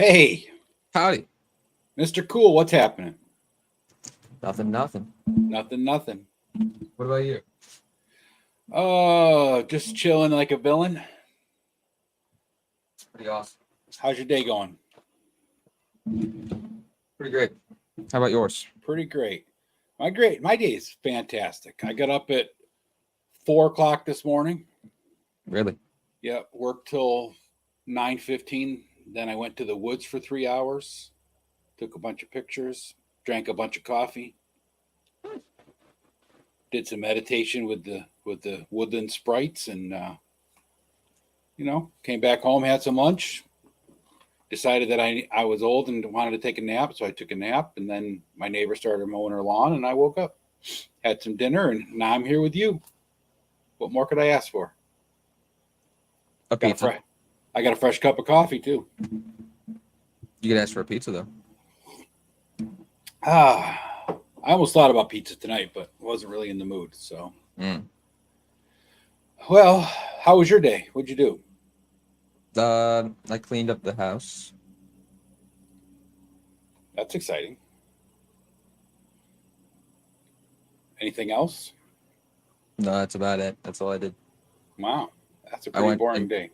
Hey, Howdy. Mr. Cool, what's happening? Nothing. Nothing. What about you? Oh, just chilling like a villain. Pretty awesome. How's your day going? Pretty great. How about yours? Pretty great. My day is fantastic. I got up at 4 o'clock this morning. Really? Yep, worked till 9:15. Then I went to the woods for 3 hours. Took a bunch of pictures. Drank a bunch of coffee. Did some meditation with the woodland sprites, and came back home, had some lunch. Decided that I was old and wanted to take a nap, so I took a nap, and then my neighbor started mowing her lawn, and I woke up, had some dinner, and now I'm here with you. What more could I ask for? A Got a pizza. I got a fresh cup of coffee too. You could ask for a pizza though. I almost thought about pizza tonight, but wasn't really in the mood. So, well, how was your day? What'd you do? I cleaned up the house. That's exciting. Anything else? No, that's about it. That's all I did. Wow, that's a I pretty went boring and day.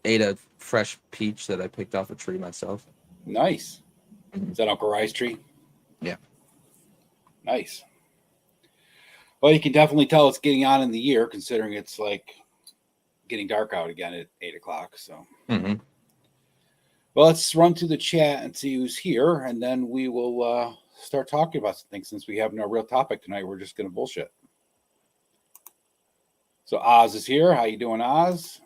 ate a fresh peach that I picked off a tree myself. Nice. Is that Uncle Rye's tree? Yeah. Nice. Well, you can definitely tell it's getting on in the year, considering it's like getting dark out again at 8 o'clock. So, well, let's run through the chat and see who's here, and then we will start talking about some things. Since we have no real topic tonight, we're just going to bullshit. So Oz is here. How you doing, Oz?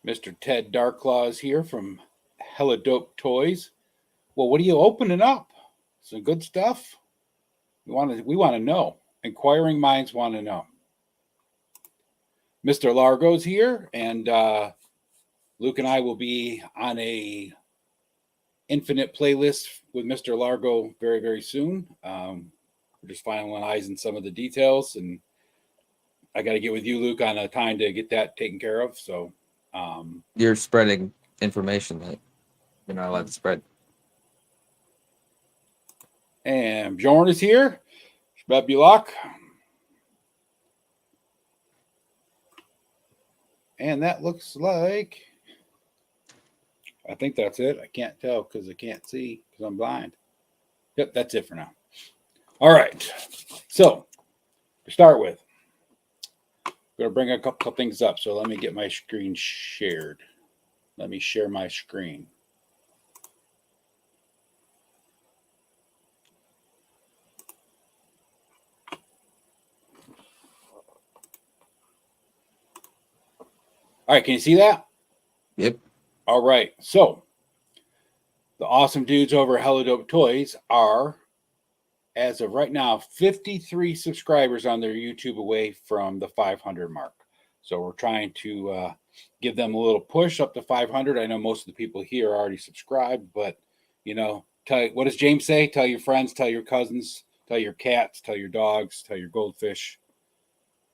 Mr. Ted Darklaw is here from Hella Dope Toys. Well, what are you opening up? Some good stuff. We want to know. Inquiring minds want to know. Mr. Largo's here, and Luke and I will be on a infinite playlist with Mr. Largo very, very soon. We're just finalizing some of the details, and I got to get with you, Luke, on a time to get that taken care of. So you're spreading information that you're not allowed to spread. And Bjorn is here. Shbebulak. And that looks like, I think that's it. I can't tell because I can't see because I'm blind. Yep, that's it for now. All right. So, to start with, I'm going to bring a couple of things up. So, let me get my screen shared. Let me share my screen. All right, can you see that? Yep. All right. So, the awesome dudes over at Hella Dope Toys are, as of right now, 53 subscribers on their YouTube away from the 500 mark. So we're trying to give them a little push up to 500. I know most of the people here are already subscribed, but what does James say? Tell your friends, tell your cousins, tell your cats, tell your dogs, tell your goldfish,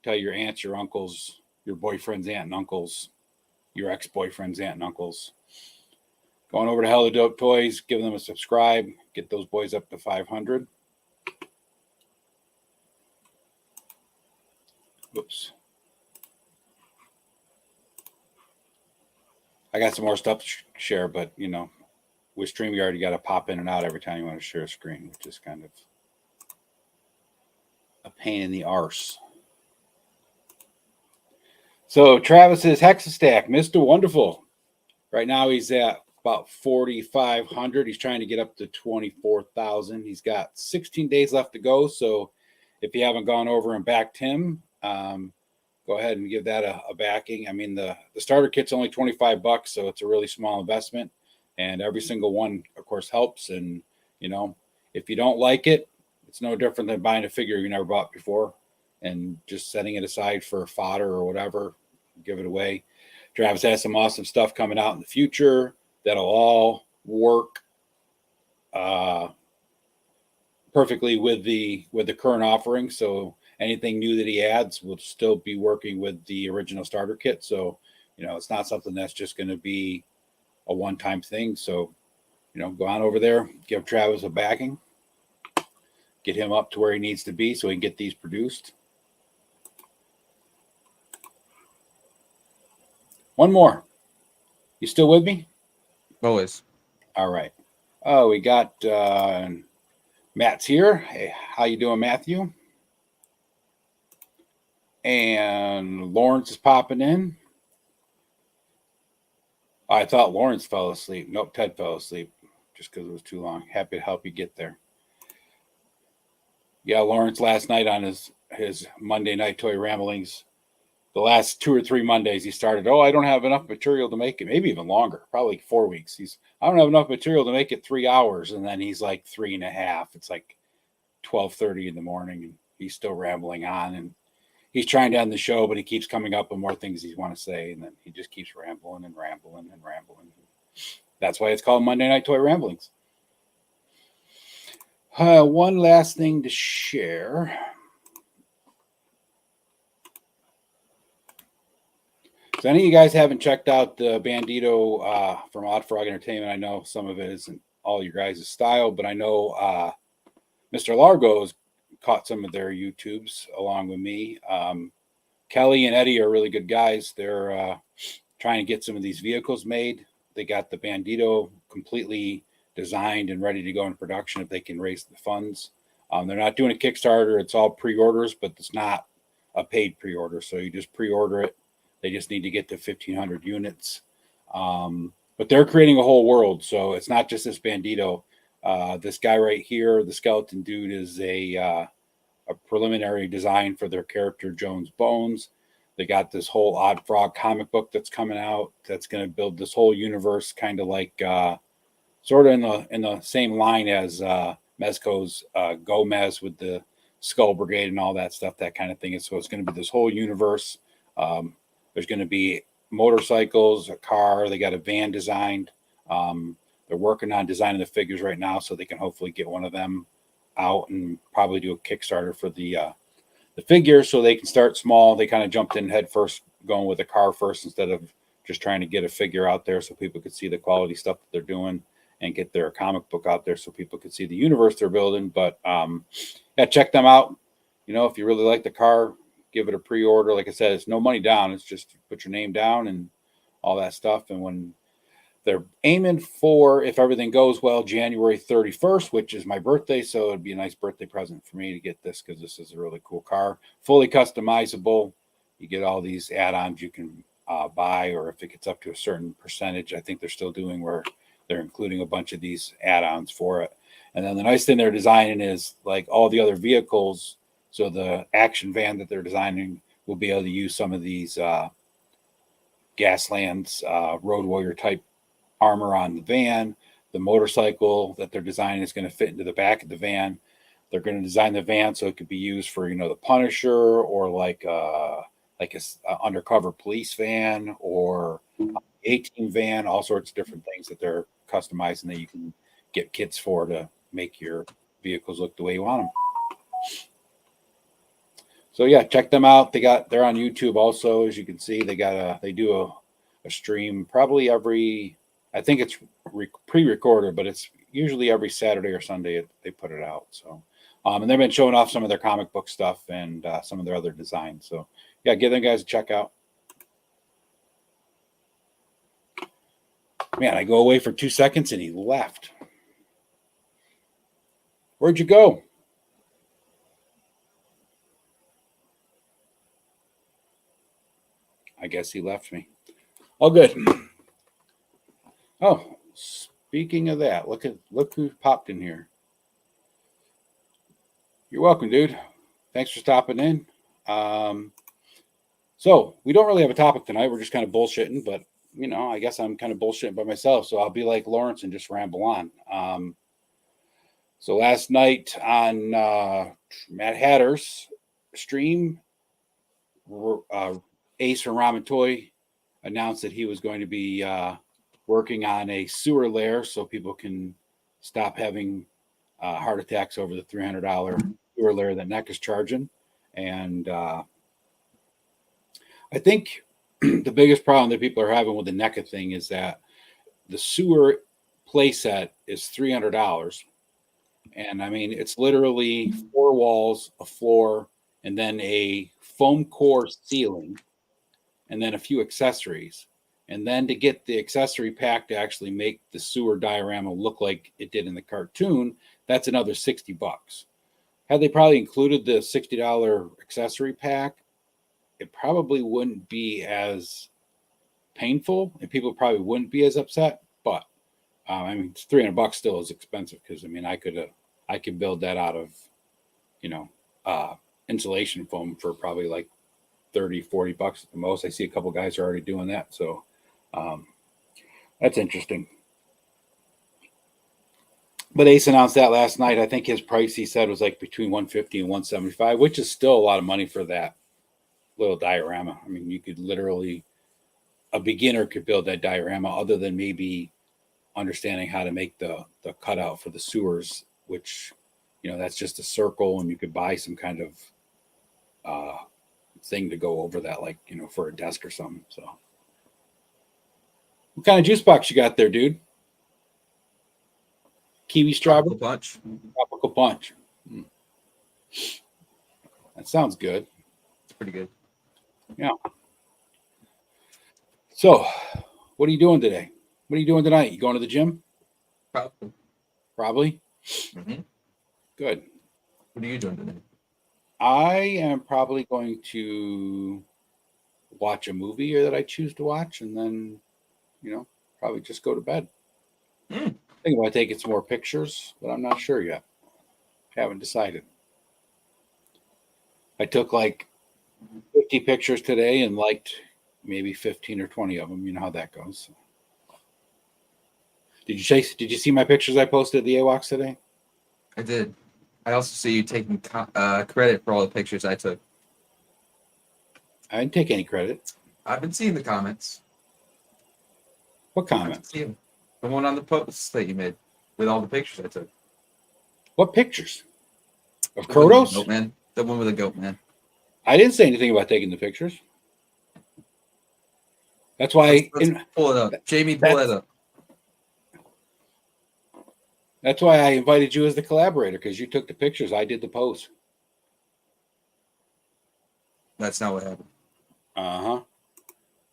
tell your aunts, your uncles, your boyfriend's aunt and uncles, your ex-boyfriend's aunt and uncles. Going over to Hella Dope Toys, give them a subscribe, get those boys up to 500. Oops. I got some more stuff to share, but with StreamYard, you got to pop in and out every time you want to share a screen, which is kind of a pain in the arse. So Travis's Hexastack, Mr. Wonderful. Right now he's at about 4,500. He's trying to get up to 24,000. He's got 16 days left to go. So if you haven't gone over and backed him, go ahead and give that a backing. I mean, the starter kit's only $25, so it's a really small investment. And every single one, of course, helps. And, if you don't like it, it's no different than buying a figure you never bought before and just setting it aside for fodder or whatever, give it away. Travis has some awesome stuff coming out in the future that'll all work perfectly with the current offering. So anything new that he adds will still be working with the original starter kit. So It's not something that's just going to be a one-time thing. So, go on over there, give Travis a backing, get him up to where he needs to be so he can get these produced. One more. You still with me? Always. All right. Oh, we got Matt's here. Hey, how you doing, Matthew? And Lawrence is popping in. I thought Lawrence fell asleep. Nope, Ted fell asleep just because it was too long. Happy to help you get there. Yeah, Lawrence last night on his Monday night toy ramblings, the last 2 or 3 Mondays he started, I don't have enough material to make it, maybe even longer, probably 4 weeks. I don't have enough material to make it 3 hours. And then he's like 3.5. It's like 12:30 in the morning and he's still rambling on, and he's trying to end the show, but he keeps coming up with more things he wants to say. And then he just keeps rambling and rambling and rambling. That's why it's called Monday Night Toy Ramblings. One last thing to share. So any of you guys haven't checked out the Bandito from Odd Frog Entertainment, I know some of it isn't all your guys' style, but I know Mr. Largo's caught some of their YouTubes along with me. Kelly and Eddie are really good guys. They're trying to get some of these vehicles made. They got the Bandito completely designed and ready to go into production if they can raise the funds. They're not doing a Kickstarter. It's all pre-orders, but it's not a paid pre-order. So you just pre-order it. They just need to get to 1,500 units. But they're creating a whole world. So it's not just this Bandito. This guy right here, the skeleton dude, is a preliminary design for their character Jones Bones. They got this whole Odd Frog comic book that's coming out that's going to build this whole universe, kind of like sort of in the same line as Mezco's Gomez with the Skull Brigade and all that stuff, that kind of thing. And so it's going to be this whole universe. There's going to be motorcycles, a car. They got a van designed. They're working on designing the figures right now, so they can hopefully get one of them out and probably do a Kickstarter for the figure, so they can start small. They kind of jumped in head first, going with a car first instead of just trying to get a figure out there so people could see the quality stuff that they're doing and get their comic book out there so people could see the universe they're building. But yeah, check them out. If you really like the car, give it a pre-order. Like I said, it's no money down. It's just put your name down and all that stuff. And when they're aiming for, if everything goes well, January 31st, which is my birthday. So it'd be a nice birthday present for me to get this, because this is a really cool car. Fully customizable. You get all these add-ons you can buy, or if it gets up to a certain percentage, I think they're still doing where they're including a bunch of these add-ons for it. And then the nice thing they're designing is like all the other vehicles. So the action van that they're designing will be able to use some of these Gaslands Road Warrior type armor on the van. The motorcycle that they're designing is going to fit into the back of the van. They're going to design the van so it could be used for the Punisher, or like a undercover police van, or A-team van, all sorts of different things that they're customizing that you can get kits for to make your vehicles look the way you want them. So yeah, check them out. They're on YouTube also, as you can see. They do a stream probably every, I think it's pre-recorded, but it's usually every Saturday or Sunday they put it out. So, and they've been showing off some of their comic book stuff and some of their other designs. So yeah, give them guys a check out. Man, I go away for 2 seconds and he left. Where'd you go? I guess he left me. Oh, good. Oh, speaking of that, look who popped in here. You're welcome, dude. Thanks for stopping in. So we don't really have a topic tonight. We're just kind of bullshitting, but I guess I'm kind of bullshitting by myself. So I'll be like Lawrence and just ramble on. So last night on Matt Hatter's stream, Ace from Ramen Toy announced that he was going to be working on a sewer lair so people can stop having heart attacks over the $300 sewer lair that NEC is charging. And I think the biggest problem that people are having with the NECA thing is that the sewer playset is $300. And I mean, it's literally 4 walls, a floor, and then a foam core ceiling, and then a few accessories. And then to get the accessory pack to actually make the sewer diorama look like it did in the cartoon, that's another $60. Had they probably included the $60 accessory pack, it probably wouldn't be as painful, and people probably wouldn't be as upset. But I mean, $300 still is expensive because I mean, I could build that out of, you know, insulation foam for probably like 30, $40 at the most. I see a couple guys are already doing that. So that's interesting. But Ace announced that last night. I think his price he said was like between 150 and 175, which is still a lot of money for that little diorama. I mean, you could literally, a beginner could build that diorama other than maybe understanding how to make the cutout for the sewers, which, you know, that's just a circle, and you could buy some kind of thing to go over that, like, you know, for a desk or something. So what kind of juice box you got there, dude? Kiwi strawberry punch. tropical punch. That sounds good. It's pretty good. Yeah. So what are you doing today? What are you doing tonight? You going to the gym? Probably. Probably. Mm-hmm. Good. What are you doing today? I am probably going to watch a movie that I choose to watch, and then, you know, probably just go to bed. Think about taking some more pictures, but I'm not sure yet. Haven't decided. I took like 50 pictures today and liked maybe 15 or 20 of them. You know how that goes. Did you see my pictures I posted at the AWOX today? I did. I also see you taking credit for all the pictures I took. I didn't take any credit. I've been seeing the comments. What comments? The one on the posts that you made with all the pictures I took. What pictures? Of The one with Krotos? the goat man. The one with the goat man. I didn't say anything about taking the pictures. That's why Let's pull it up. Jamie, pull that up. That's why I invited you as the collaborator, because you took the pictures. I did the post. That's not what happened. Uh-huh.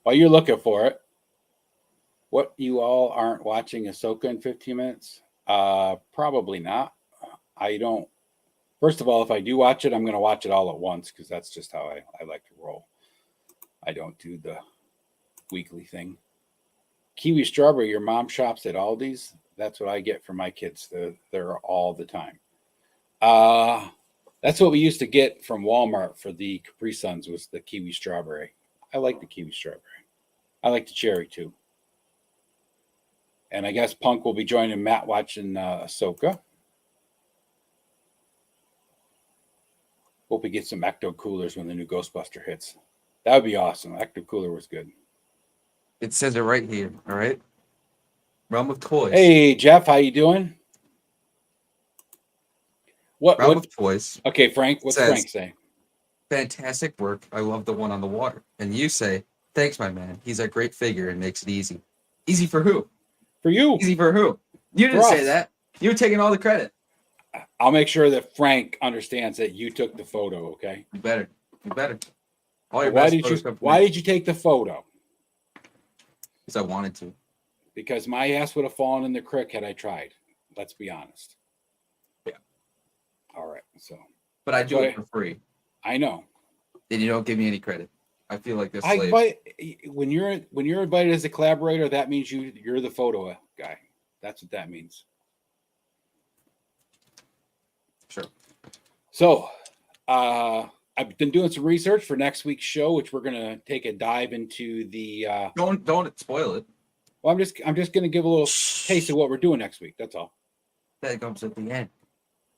While you're looking for it, what, you all aren't watching Ahsoka in 15 minutes? Probably not. I don't. First of all, if I do watch it, I'm going to watch it all at once, because that's just how I like to roll. I don't do the weekly thing. Kiwi strawberry, your mom shops at Aldi's. That's what I get for my kids. They're all the time. That's what we used to get from Walmart for the Capri Suns, was the kiwi strawberry. I like the kiwi strawberry. I like the cherry too. And I guess Punk will be joining Matt watching Ahsoka. Hope we get some Ecto Coolers when the new Ghostbuster hits. That would be awesome. Ecto Cooler was good. It says it right here. All right. Realm of Toys. Hey, Jeff, how you doing? Realm of Toys. Okay, Frank, what's Frank say? Fantastic work. I love the one on the water. And you say, thanks, my man. He's a great figure and makes it easy. Easy for who? For you. Easy for who? You didn't say that. You were taking all the credit. I'll make sure that Frank understands that you took the photo, okay? You better. You better. All your why did you take the photo? Because I wanted to. Because my ass would have fallen in the crick had I tried. Let's be honest. Yeah. All right. So. But I do it for free. I know. And you don't give me any credit. I feel like this. When you're invited as a collaborator, that means you're the photo guy. That's what that means. Sure. So, I've been doing some research for next week's show, which we're gonna take a dive into the. Don't spoil it. Well, I'm just gonna give a little taste of what we're doing next week. That's all. That comes at the end.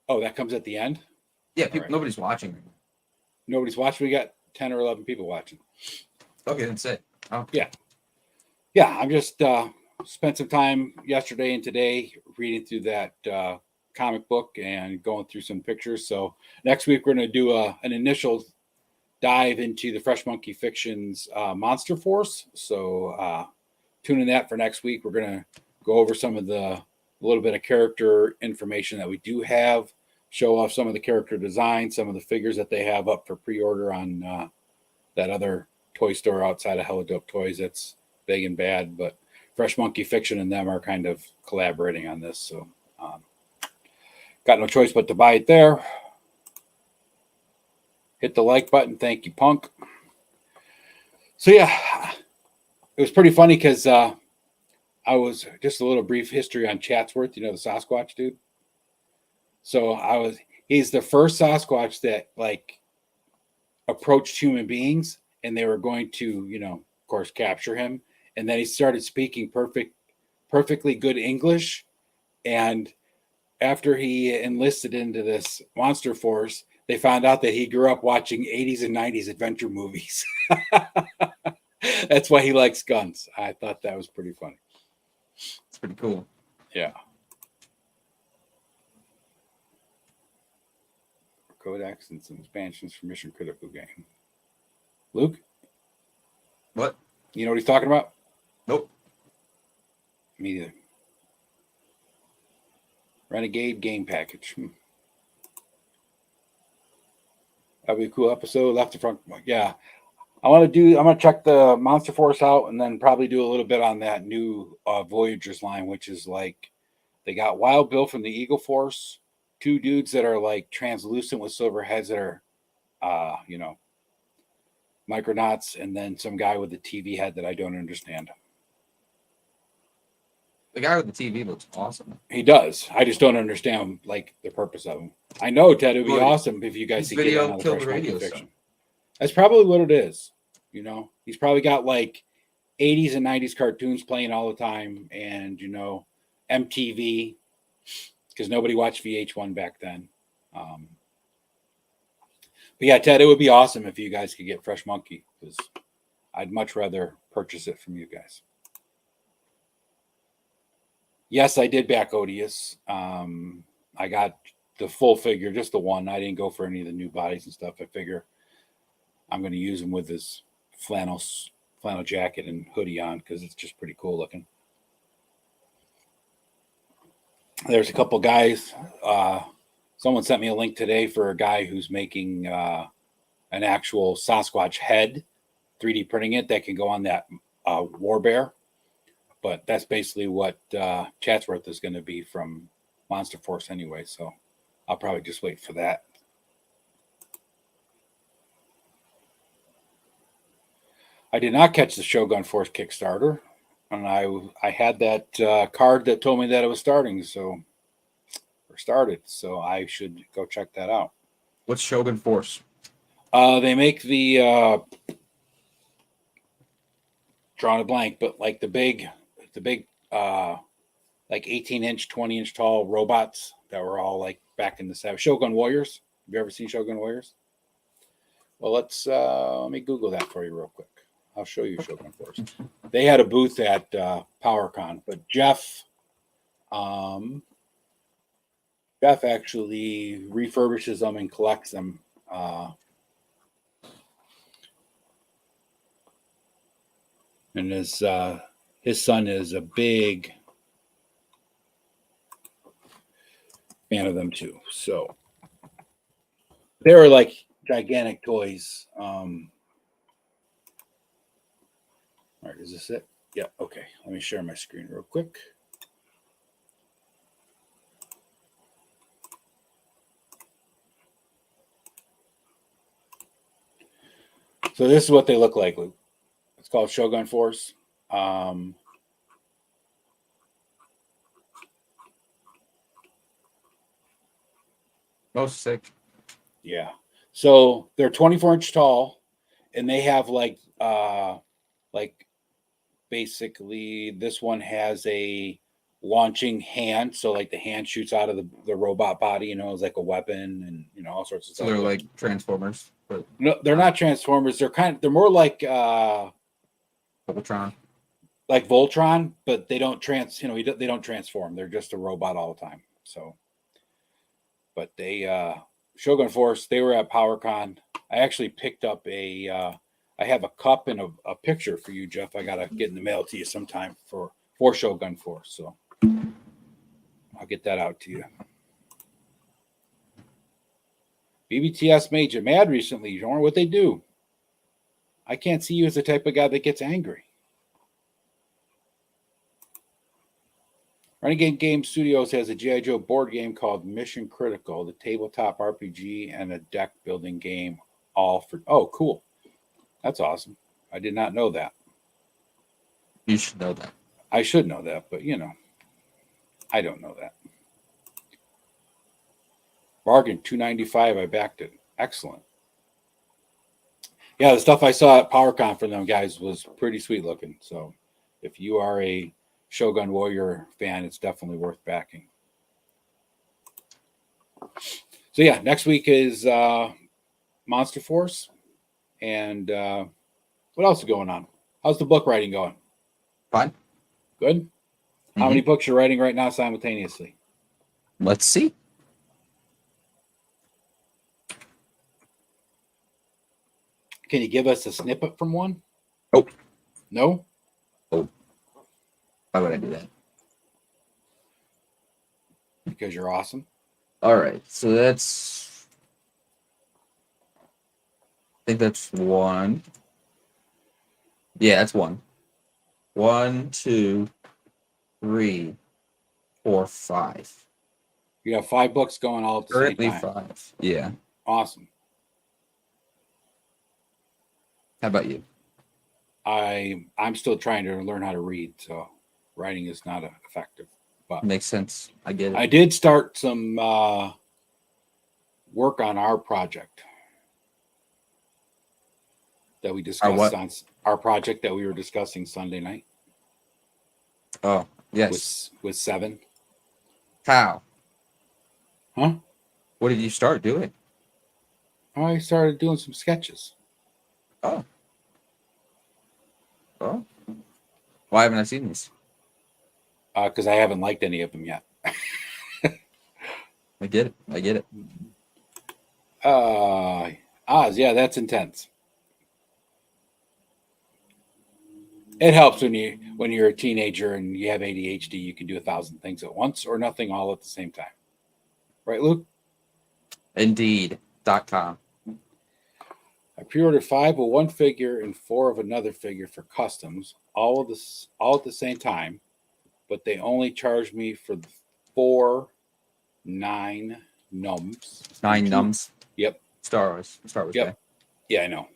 Oh, that comes at the end. Yeah, nobody's watching right now. Nobody's watching. We got 10 or 11 people watching. Okay, that's it. Oh. Yeah. I'm just spent some time yesterday and today reading through that comic book and going through some pictures. So next week we're going to do an initial dive into the Fresh Monkey Fiction's Monster Force. So tune in that for next week. We're gonna go over some of a little bit of character information that we do have, show off some of the character design, some of the figures that they have up for pre-order on that other toy store outside of Hella Dope Toys that's big and bad, but Fresh Monkey Fiction and them are kind of collaborating on this. So got no choice but to buy it there. Hit the like button. Thank you, Punk. So yeah, it was pretty funny because I was just a little brief history on Chatsworth, the Sasquatch dude. So he's the first Sasquatch that like approached human beings and they were going to, of course, capture him. And then he started speaking perfectly good English. And after he enlisted into this monster force, they found out that he grew up watching 80s and 90s adventure movies. That's why he likes guns. I thought that was pretty funny. It's pretty cool. Yeah. Codex and some expansions for Mission Critical game. Luke? What? You know what he's talking about? Nope. Me either. Renegade game package. That'd be a cool episode. Left to front. Yeah. I'm going to check the Monster Force out and then probably do a little bit on that new Voyagers line, which is like, they got Wild Bill from the Eagle Force, two dudes that are like translucent with silver heads that are, Micronauts, and then some guy with a TV head that I don't understand. The guy with the TV looks awesome. He does. I just don't understand like the purpose of him. I know, Ted, it would be awesome if you guys could get on the Fresh Monkey Fiction. That's probably what it is. He's probably got like 80s and 90s cartoons playing all the time, and MTV, because nobody watched VH1 back then. But yeah, Ted, it would be awesome if you guys could get Fresh Monkey, because I'd much rather purchase it from you guys. Yes, I did back Odious. I got the full figure, just the one. I didn't go for any of the new bodies and stuff. I figure I'm going to use him with his flannel jacket and hoodie on because it's just pretty cool looking. There's a couple guys. Someone sent me a link today for a guy who's making an actual Sasquatch head, 3D printing it that can go on that War Bear. But that's basically what Chatsworth is going to be from Monster Force anyway. So I'll probably just wait for that. I did not catch the Shogun Force Kickstarter. And I had that card that told me that it was starting. So I should go check that out. What's Shogun Force? They make the drawing a blank, but like the big like 18-inch, 20-inch tall robots that were all like back in the 70s. Shogun Warriors. Have you ever seen Shogun Warriors? Well, let me Google that for you real quick. I'll show you Shogun Force. They had a booth at PowerCon, but Jeff actually refurbishes them and collects them. And his son is a big fan of them too. So they were like gigantic toys. All right, is this it? Yeah, okay. Let me share my screen real quick. So this is what they look like, Luke. It's called Shogun Force. Oh, sick. Yeah. So they're 24-inch tall, and they have like basically this one has a launching hand. So like the hand shoots out of the robot body, it's like a weapon and all sorts of stuff. So they're like Transformers. But no, they're not Transformers. They're more like Voltron. Like Voltron, but they don't they don't transform. They're just a robot all the time. So, but they Shogun Force, they were at PowerCon. I actually picked up I have a cup and a picture for you, Jeff. I gotta get in the mail to you sometime for Shogun Force. So I'll get that out to you. BBTS made you mad recently, Jordan. What they do? I can't see you as the type of guy that gets angry. Renegade Game Studios has a G.I. Joe board game called Mission Critical, the tabletop RPG and a deck building game, all for. Oh, cool. That's awesome. I did not know that. You should know that. I should know that, but I don't know that. Bargain, $2.95. I backed it. Excellent. Yeah, the stuff I saw at PowerCon from them guys was pretty sweet looking. So if you are a Shogun Warrior fan, it's definitely worth backing. So yeah, next week is Monster Force. And what else is going on? How's the book writing going? Fine. Good? How many books you're writing right now simultaneously? Let's see. Can you give us a snippet from one? Oh. No? Oh. Why would I do that? Because you're awesome. All right. So that's... I think that's one. Yeah, that's one. 1, 2, 3, 4, 5. You have 5 books going all at the Currently same time. 5. Yeah. Awesome. How about you? I'm still trying to learn how to read, so writing is not effective. But Makes sense. I get it. I did start some work on our project that we discussed on our project that we were discussing Sunday night. Oh, yes. With 7. How? Huh? What did you start doing? I started doing some sketches. Oh. Oh. Why haven't I seen these? Because I haven't liked any of them yet. I get it. I get it. Oz, yeah, that's intense. It helps when you're a teenager and you have ADHD. You can do 1,000 things at once or nothing all at the same time. Right, Luke? Indeed.com. I pre-ordered 5 of one figure and 4 of another figure for customs, all at the same time, but they only charged me for the 4 9 nums. 9 nums. Yep. Star Wars. Yep. Day. Yeah, I know.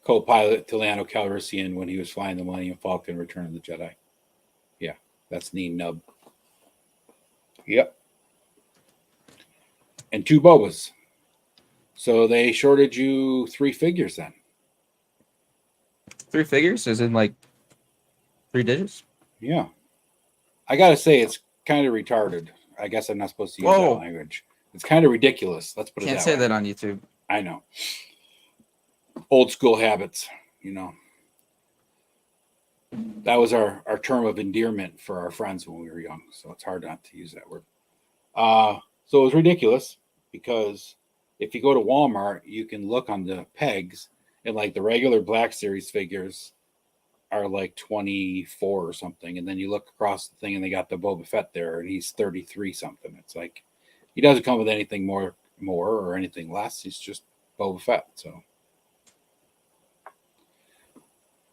Co-pilot to Lando Calrissian when he was flying the Millennium Falcon, Return of the Jedi. Yeah, that's Neen Nub. Yep. And 2 Bobas. So they shorted you 3 figures then. 3 figures? As in like 3 digits? Yeah. I got to say, it's kind of retarded. I guess I'm not supposed to use that language. It's kind of ridiculous. Let's put it that way. Can't say that on YouTube. I know. Old school habits, That was our term of endearment for our friends when we were young. So it's hard not to use that word. So it was ridiculous because if you go to Walmart, you can look on the pegs and like the regular Black Series figures are like 24 or something. And then you look across the thing and they got the Boba Fett there and he's 33 something. It's like, he doesn't come with anything more or anything less. He's just Boba Fett. So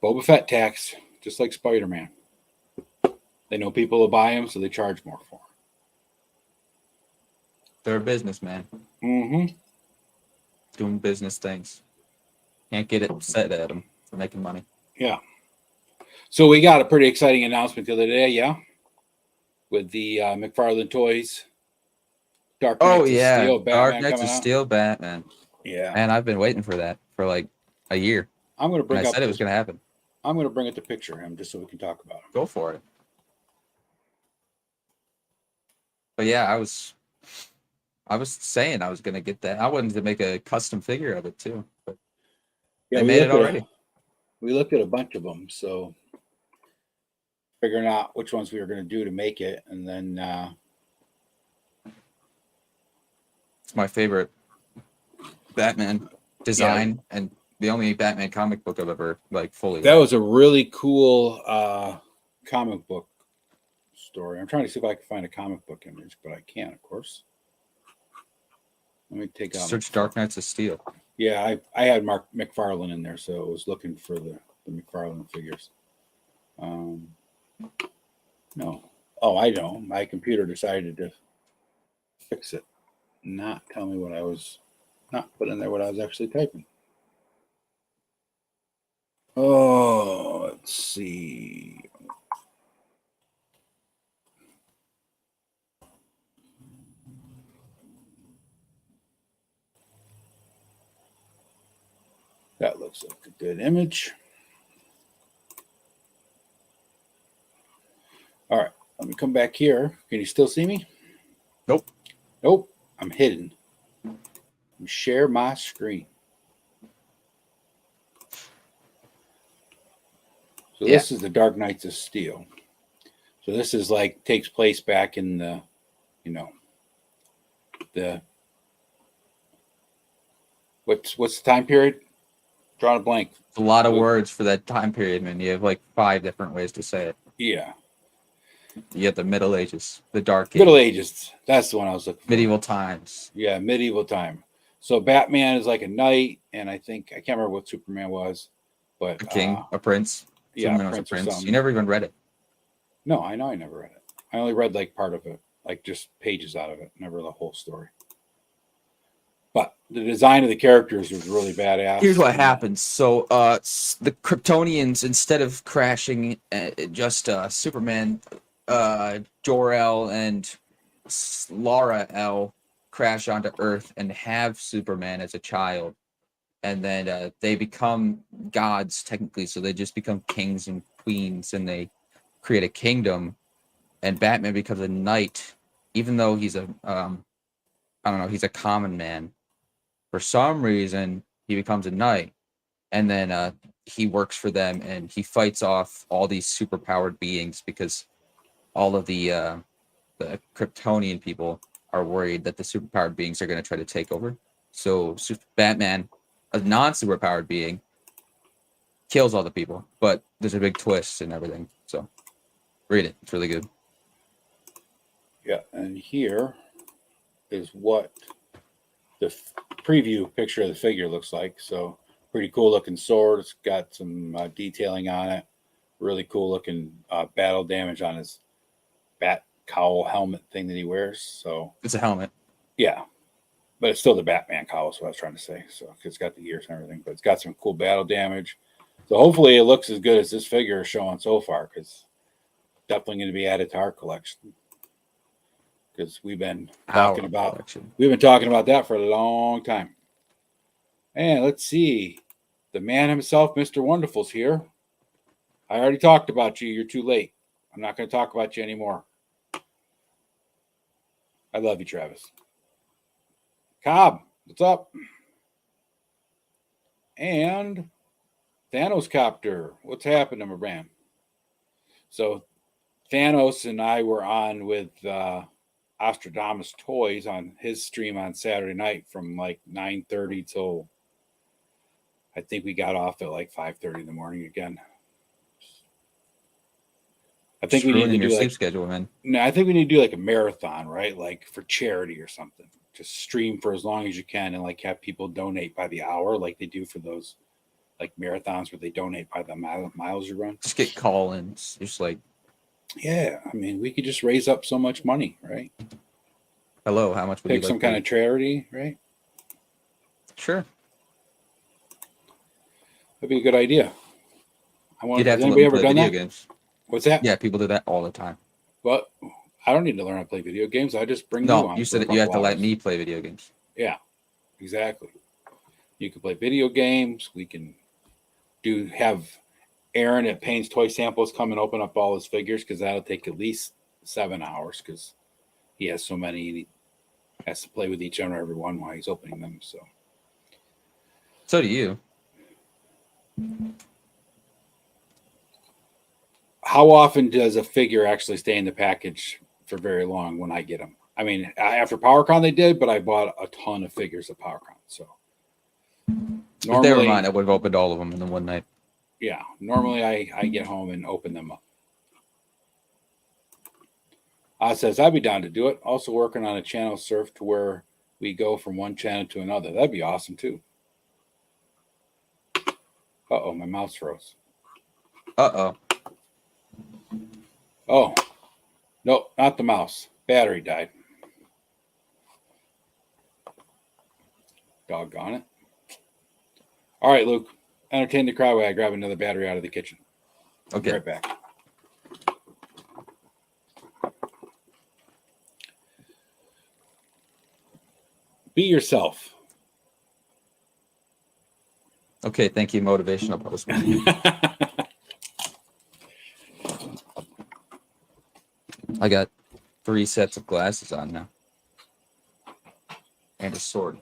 Boba Fett tax, just like Spider-Man. They know people will buy him, so they charge more for him. They're a businessman. Mm-hmm. Doing business things. Can't get it set at them for making money. Yeah. So we got a pretty exciting announcement the other day, yeah? With the McFarlane Toys Dark Knights of Steel Batman Dark Knights of coming out. Steel Batman. Yeah. And I've been waiting for that for like a year. I'm going to bring I said it was going to happen. I'm going to bring it the picture of him just so we can talk about him. Go for it. But yeah, I was saying I was going to get that. I wanted to make a custom figure of it too. But yeah, they made it already. We looked at a bunch of them, so figuring out which ones we were going to do to make it, and then it's my favorite Batman design and the only Batman comic book I've ever like fully That read. was a really cool comic book story. I'm trying to see if I can find a comic book image, but I can't, of course. Let me take out. Search Dark Knights of Steel. Yeah, I had Mark McFarlane in there, so I was looking for the McFarlane figures. No. Oh, I know. My computer decided to fix it. Not tell me what I was not put in there what I was actually typing. Oh, let's see. That looks like a good image. All right, let me come back here. Can you still see me? Nope. Nope, I'm hidden. Share my screen. So this is the Dark Knights of Steel. So this is like takes place back in the, the what's the time period? Drawing a blank. A lot of words for that time period, man. You have like 5 different ways to say it. Yeah. You have the Middle Ages, the Dark Middle Ages. That's the one I was looking for. Medieval times. Yeah, medieval time. So Batman is like a knight, and I can't remember what Superman was, but A king, a prince. Yeah, Superman was a prince. You never even read it. No, I know I never read it. I only read like part of it, like just pages out of it, never the whole story. But the design of the characters was really badass. Here's what happens. So, the Kryptonians, instead of crashing, just Superman, Jor-El, and Lara-El crash onto Earth and have Superman as a child, and then they become gods technically. So they just become kings and queens, and they create a kingdom. And Batman becomes a knight, even though he's a I don't know, he's a common man. For some reason, he becomes a knight, and then he works for them, and he fights off all these superpowered beings because all of the Kryptonian people are worried that the superpowered beings are going to try to take over. So Batman, a non-superpowered being, kills all the people, but there's a big twist and everything. So read it; it's really good. Yeah, and here is what the preview picture of the figure looks like. So pretty cool looking sword. It's got some detailing on it. Really cool looking battle damage on his bat cowl helmet thing that he wears. So It's a helmet. Yeah, but it's still the Batman cowl. Is what I was trying to say. So it's got the ears and everything, but it's got some cool battle damage. So hopefully it looks as good as this figure is showing so far, because definitely going to be added to our collection. Because we've been talking about that for a long time. And let's see, the man himself, Mr. Wonderful's here. I already talked about you. You're too late. I'm not going to talk about you anymore. I love you, Travis. Cobb, what's up? And Thanos Copter, what's happening, my man? So Thanos and I were on with Ostradamus Toys on his stream on Saturday night from like 9:30 till I think we got off at like 5:30 in the morning again. I think we need to do sleep schedule, man. No, I think we need to do like a marathon, right? Like for charity or something. Just stream for as long as you can and like have people donate by the hour, like they do for those like marathons where they donate by the miles you run. Just get call-ins. Just like, yeah, I mean, we could just raise up so much money, right? Hello, how much would pick some kind of charity, right? Sure. That'd be a good idea. You'd have to learn to play video games. What's that? Yeah, people do that all the time. But I don't need to learn how to play video games. I just bring you on. No, you said that you have to let me play video games. Yeah, exactly. You can play video games. We can have Aaron at Payne's Toy Samples come and open up all his figures, because that'll take at least 7 hours because he has so many and he has to play with each and every one while he's opening them. So do you. How often does a figure actually stay in the package for very long when I get them? I mean, after PowerCon they did, but I bought a ton of figures at PowerCon. So If they were mine, I would have opened all of them in the one night. Yeah, normally I get home and open them up. Says I'd be down to do it. Also working on a channel surf to where we go from one channel to another. That'd be awesome too. Uh-oh, my mouse froze. Uh-oh. Oh, no, not the mouse. Battery died. Doggone it. All right, Luke. Entertain the crowd while I grab another battery out of the kitchen. Okay. Be right back. Be yourself. Okay, thank you, motivational postman. I got 3 sets of glasses on now. And a sword.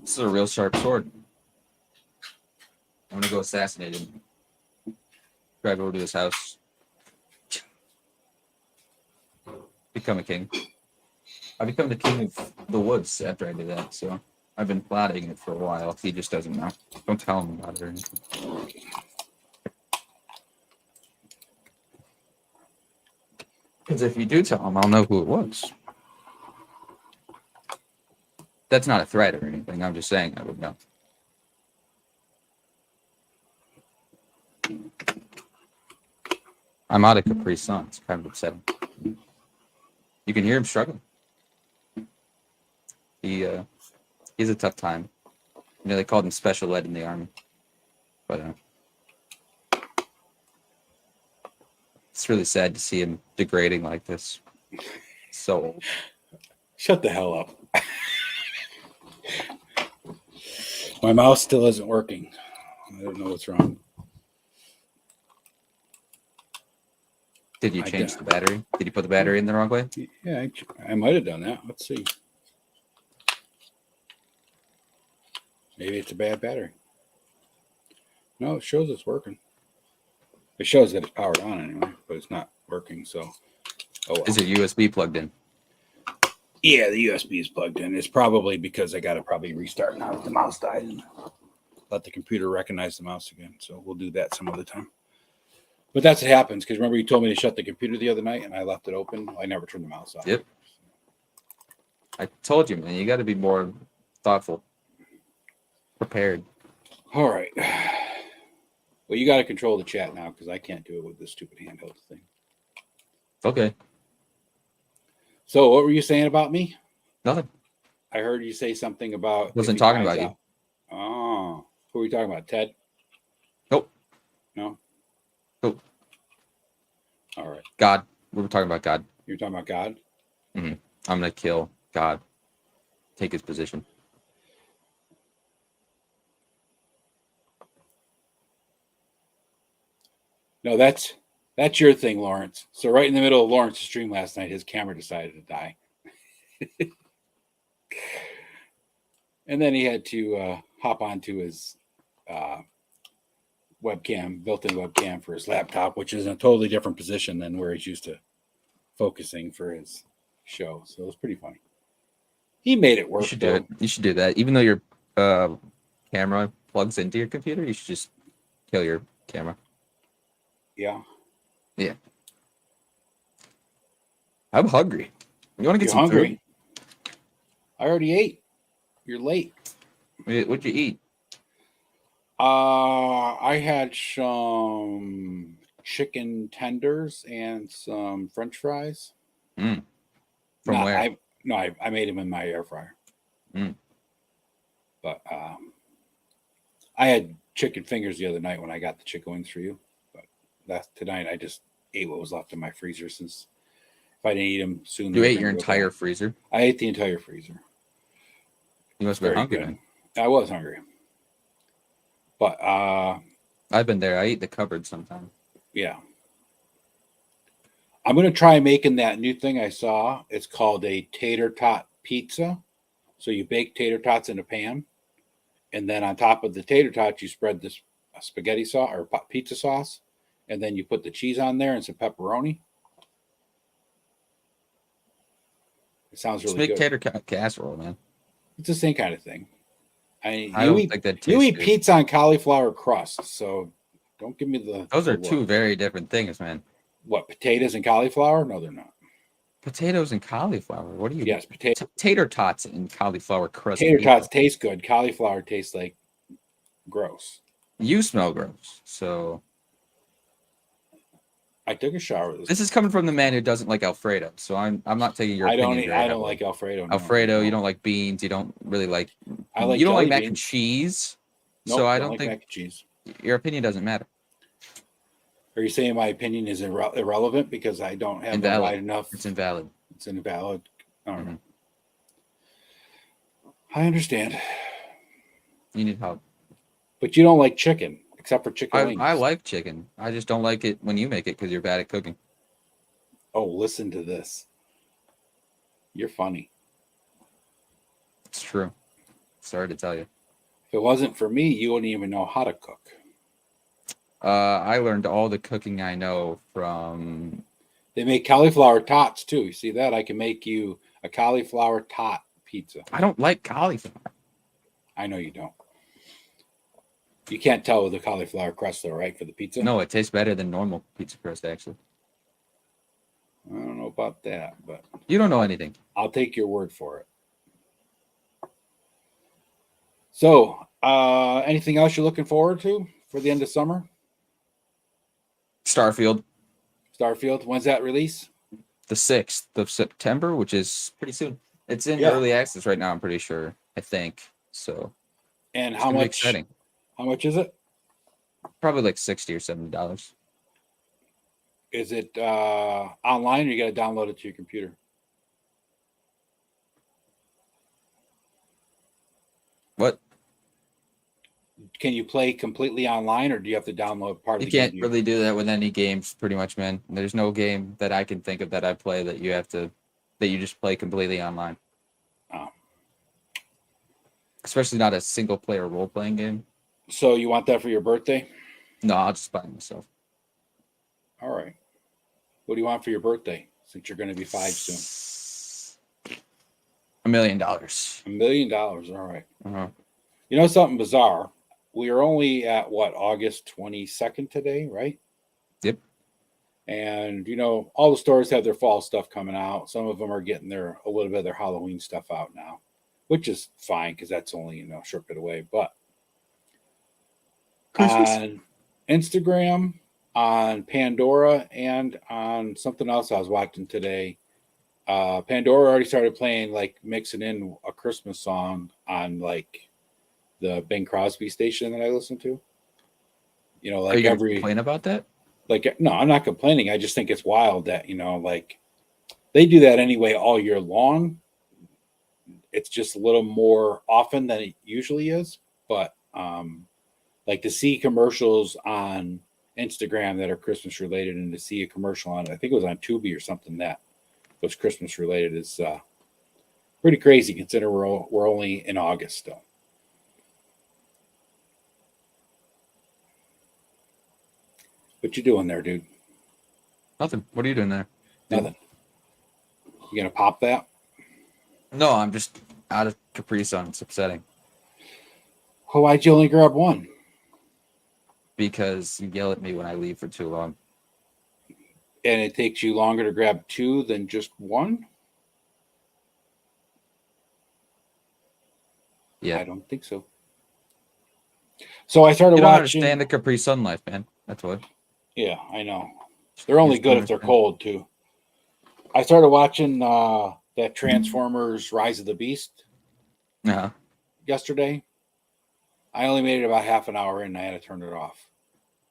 This is a real sharp sword. I'm gonna go assassinate him. Drive over to his house. Become a king. I become the king of the woods after I do that, so I've been plotting it for a while. He just doesn't know. Don't tell him about it or anything. Because if you do tell him, I'll know who it was. That's not a threat or anything. I'm just saying I would know. I'm out of Capri Sun. It's kind of upsetting. You can hear him struggling. He's a tough time. You know, they called him special ed in the army. But it's really sad to see him degrading like this. So old. Shut the hell up. My mouse still isn't working. I don't know what's wrong. Did you change the battery? Did you put the battery in the wrong way? Yeah, I might have done that. Let's see. Maybe it's a bad battery. No, it shows it's working. It shows that it's powered on anyway, but it's not working. So, oh well. Is it USB plugged in? Yeah, the USB is plugged in. It's probably because I got to probably restart now that the mouse died and let the computer recognize the mouse again. So we'll do that some other time. But that's what happens because remember you told me to shut the computer the other night and I left it open. I never turned the mouse off. Yep. I told you, man. You got to be more thoughtful, prepared. All right. Well, you got to control the chat now because I can't do it with this stupid handheld thing. Okay. So what were you saying about me? Nothing. I heard you say something about... Wasn't talking about you. Oh. Who are we talking about? Ted? Nope. No? Nope. All right. God. We were talking about God. You're talking about God? Mm-hmm. I'm going to kill God. Take his position. No, that's your thing, Lawrence. So right in the middle of Lawrence's stream last night, his camera decided to die. And then he had to hop onto his webcam, built-in webcam for his laptop, which is in a totally different position than where he's used to focusing for his show. So it was pretty funny. He made it work. You should do it. You should do that. Even though your camera plugs into your computer, you should just kill your camera. Yeah. Yeah. I'm hungry. You want to get some hungry? Food? I already ate. You're late. What'd you eat? I had some chicken tenders and some French fries. From where? I made them in my air fryer. But I had chicken fingers the other night when I got the chicken wings for you. But tonight I just ate what was left in my freezer since if I didn't eat them soon. You ate your entire freezer? I ate the entire freezer. You must have been hungry then. I was hungry. But I've been there. I eat the cupboard sometimes. Yeah. I'm going to try making that new thing I saw. It's called a tater tot pizza. So you bake tater tots in a pan. And then on top of the tater tots, you spread this spaghetti sauce or pizza sauce. And then you put the cheese on there and some pepperoni. It sounds Just really make good. casserole, man. It's the same kind of thing. I don't think that You tastes eat good. pizza on cauliflower crust, so don't give me Those the are two look. very different things, man. What, potatoes and cauliflower? No, they're not. Potatoes and cauliflower. What are you? Yes, Tater tots and cauliflower crust tater pizza. tots taste good. Cauliflower tastes like gross. You smell gross. So I took a shower this is this. coming from the man who doesn't like Alfredo. So I'm not taking your opinion very I don't heavily. like Alfredo. No, Alfredo, you no. don't like beans. You don't really like. I like You don't like jelly mac and beans. cheese. So Nope, I don't don't like think mac and cheese. your opinion doesn't matter. Are you saying my opinion is irrelevant because I don't have a Invalid. wide enough? It's invalid. It's invalid. I don't Mhm. know. I understand, You need help. but you don't like chicken except for chicken I wings. like chicken. I just don't like it when you make it because you're bad at cooking. Oh, listen to this. You're funny. It's true. Sorry to tell you. If it wasn't for me, you wouldn't even know how to cook. I learned all the cooking I know from. They make cauliflower tots too. You see that? I can make you a cauliflower tot pizza. I don't like cauliflower. I know you don't. You can't tell with the cauliflower crust though, right? For the pizza? No, it tastes better than normal pizza crust, actually. I don't know about that, but You don't know anything. I'll take your word for it. So, anything else you're looking forward to for the end of summer? Starfield, Starfield, when's that release? the 6th of September, which is pretty soon. It's in Yeah. early access right now, I'm pretty sure. I think. So And it's how gonna be much? exciting. How much is it? Probably like $60 or $70. Is it online or you got to download it to your computer? What? Can you play completely online or do you have to download part of You the game? can't really do that with any games, pretty much, man. There's no game that I can think of that I play that you just play completely online. Oh. Especially not a single player role playing game. So you want that for your birthday? No, I'll just buy it myself. All right. What do you want for your birthday since you're going to be 5 soon? $1 million. $1 million. All right. Uh-huh. You know something bizarre? We are only at what, August 22nd today, right? Yep. And you know, all the stores have their fall stuff coming out. Some of them are getting a little bit of their Halloween stuff out now, which is fine because that's only, you know, a short bit away. But Christmas. on Instagram, on Pandora, and on something else I was watching today, Pandora already started playing, like mixing in a Christmas song on like the Bing Crosby station that I listen to. You know, Are like you going to complain about that? like, no, I'm not complaining. I just think it's wild that, you know, like they do that anyway all year long. It's just a little more often than it usually is. But like to see commercials on Instagram that are Christmas related and to see a commercial on, I think it was on Tubi or something that was Christmas related is pretty crazy considering we're only in August still. What you doing there, dude? Nothing. What are you doing there? Dude? Nothing. You gonna pop that? No, I'm just out of Capri Sun. It's upsetting. Oh, why'd you only grab one? Because you yell at me when I leave for too long. And it takes you longer to grab two than just one? Yeah. I don't think so. So I started You don't watching. understand the Capri Sun life, man. That's what. Yeah, I know. They're only just good if they're understand. cold too. I started watching that Transformers Rise of the Beast Uh-huh. yesterday. I only made it about half an hour in and I had to turn it off.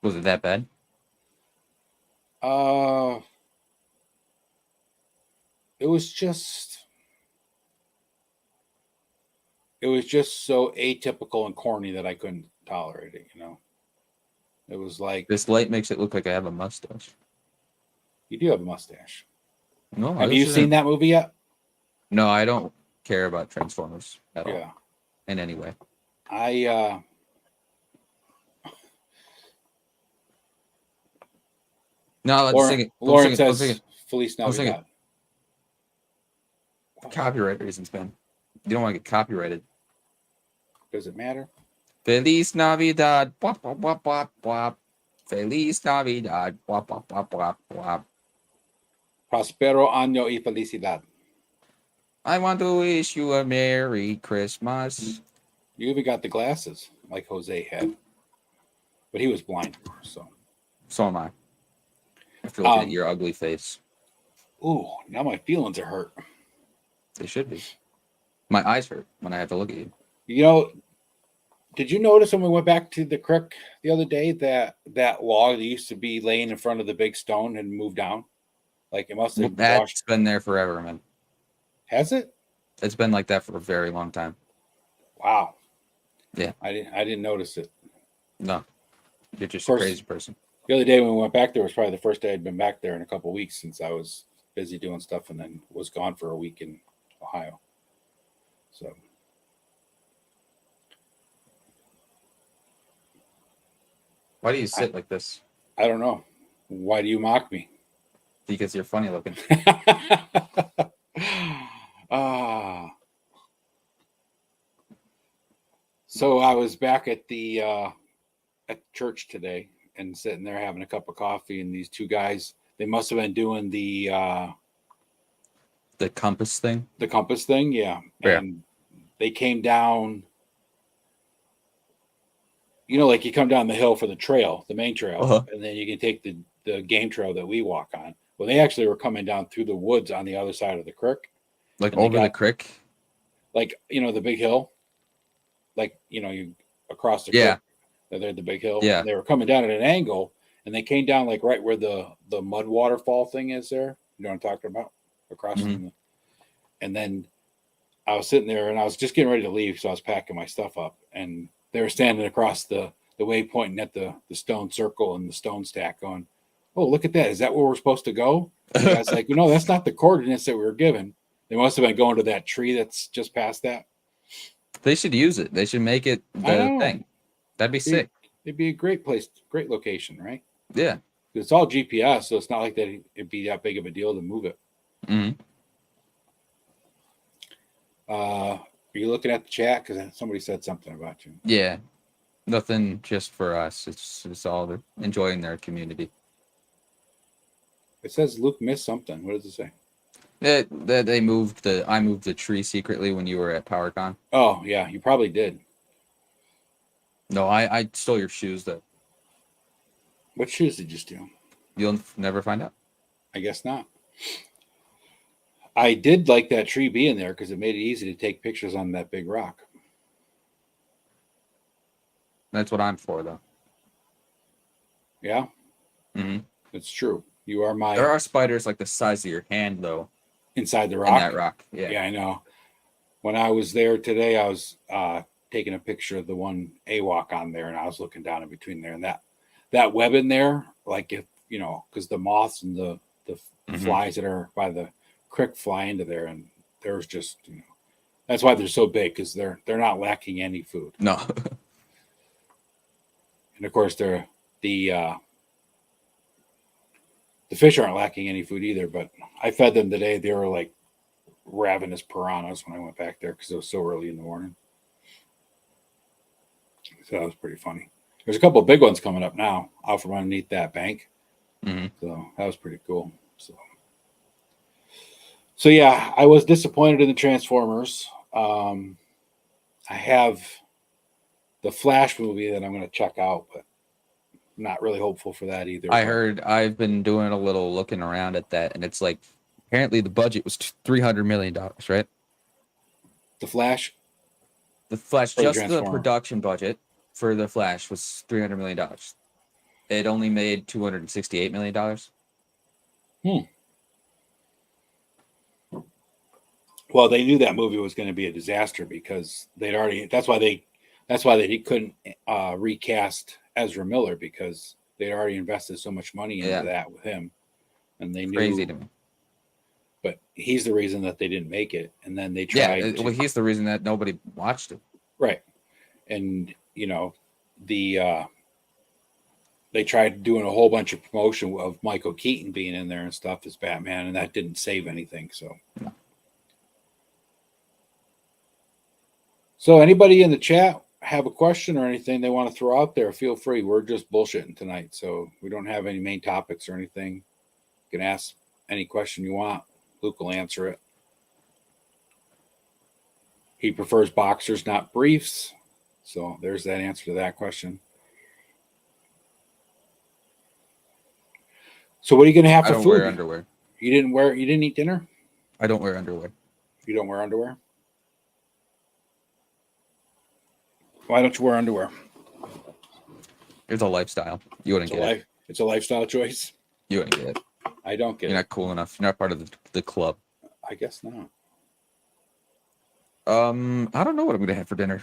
Was it that bad? It was just so atypical and corny that I couldn't tolerate it, you know. It was like, This light makes it look like I have a mustache. you do have a mustache. No, Have you seen that movie yet? No, I don't care about Transformers at all. Yeah. In any way. No, let's sing it. Don't Lauren sing it. Don't sing says it. Feliz Don't sing it. Navidad. For copyright reasons, man. You don't want to get copyrighted. Does it matter? Feliz Navidad. Wop, wop, wop, wop, wop. Feliz Navidad. Wop, wop, wop, wop, wop. Prospero año y felicidad. I want to wish you a Merry Christmas. You even got the glasses like Jose had, but he was blind. So am I. After looking at your ugly face. Ooh, now my feelings are hurt. They should be. My eyes hurt when I have to look at you. You know, did you notice when we went back to the Crick the other day that log that used to be laying in front of the big stone had moved down? Like it must have That's been there forever, man. Has it? It's been like that for a very long time. Wow. Yeah. I didn't notice it. No. You're just a crazy person. The other day when we went back there was probably the first day I'd been back there in a couple of weeks since I was busy doing stuff and then was gone for a week in Ohio. So why do you sit like this? I don't know. Why do you mock me? Because you're funny looking. So I was back at the at church today and sitting there having a cup of coffee, and these two guys, they must have been doing the compass thing. The compass thing, yeah. And they came down. You know, like you come down the hill for the trail, the main trail, and then you can take the game trail that we walk on. Well, they actually were coming down through the woods on the other side of the creek. Like over the creek? Like, you know, the big hill. Like, you know, you across the creek. They're the big hill. Yeah. They were coming down at an angle, and they came down like right where the mud waterfall thing is there. You know what I'm talking about? Across from the, and then I was sitting there, and I was just getting ready to leave, so I was packing my stuff up, and they were standing across the way, pointing at the stone circle and the stone stack going, oh, look at that. Is that where we're supposed to go? And the guy's like, no, that's not the coordinates that we were given. They must have been going to that tree that's just past that. They should use it. They should make it the thing. That'd be sick. It'd be a great place, great location, right? Yeah. It's all GPS, so it's not like that it'd be that big of a deal to move it. Are you looking at the chat? Because somebody said something about you. Yeah. Nothing just for us. It's all enjoying their community. It says Luke missed something. What does it say? That I moved the tree secretly when you were at PowerCon. Oh yeah, you probably did. No, I stole your shoes though. What shoes did you steal? You'll never find out. I guess not. I did like that tree being there because it made it easy to take pictures on that big rock. That's what I'm for, though. Yeah? It's true. You are my... There are spiders like the size of your hand, though. Inside the rock? In that rock, yeah. Yeah, I know. When I was there today, I was taking a picture of the one AWOC on there, and I was looking down in between there. And that web in there, like if, you know, because the moths and the flies that are by the creek fly into there, and there's just, you know, that's why they're so big, because they're not lacking any food. No. And of course, the fish aren't lacking any food either, but I fed them today. They were like ravenous piranhas when I went back there because it was so early in the morning. So that was pretty funny. There's a couple of big ones coming up now out from underneath that bank. So that was pretty cool. So yeah, I was disappointed in the Transformers. I have the Flash movie that I'm going to check out, but I'm not really hopeful for that either. I've been doing a little looking around at that, and it's like apparently the budget was $300 million, right? The Flash, just the production budget for the Flash was $300 million. It only made $268 million. Well, they knew that movie was going to be a disaster because that's why they couldn't recast Ezra Miller, because they'd already invested so much money into that with him, and they knew. Crazy to me. But he's the reason that they didn't make it, and then they tried. Well, he's the reason that nobody watched it. Right, and you know, they tried doing a whole bunch of promotion of Michael Keaton being in there and stuff as Batman, and that didn't save anything. So. No. So anybody in the chat have a question or anything they want to throw out there, feel free. We're just bullshitting tonight, so we don't have any main topics or anything. You can ask any question you want. Luke will answer it. He prefers boxers, not briefs. So there's that answer to that question. So what are you going to have I for don't food? wear underwear. You didn't eat dinner? I don't wear underwear. You don't wear underwear? Why don't you wear underwear? It's a lifestyle. You wouldn't get it. It's a lifestyle choice. You wouldn't get it. I don't get You're it. not cool enough. You're not part of the club. I guess not. I don't know what I'm gonna have for dinner.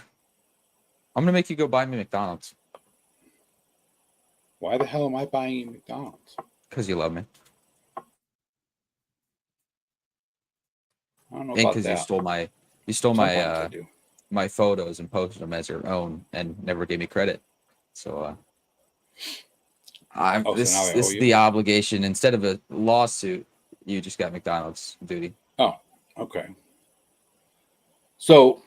I'm gonna make you go buy me McDonald's. Why the hell am I buying you McDonald's? Because you love me. I don't know And about because that. you stole Sometimes I do. my photos and posted them as your own and never gave me credit. So So now I this owe is you? the obligation. Instead of a lawsuit, you just got McDonald's duty. Oh, okay. So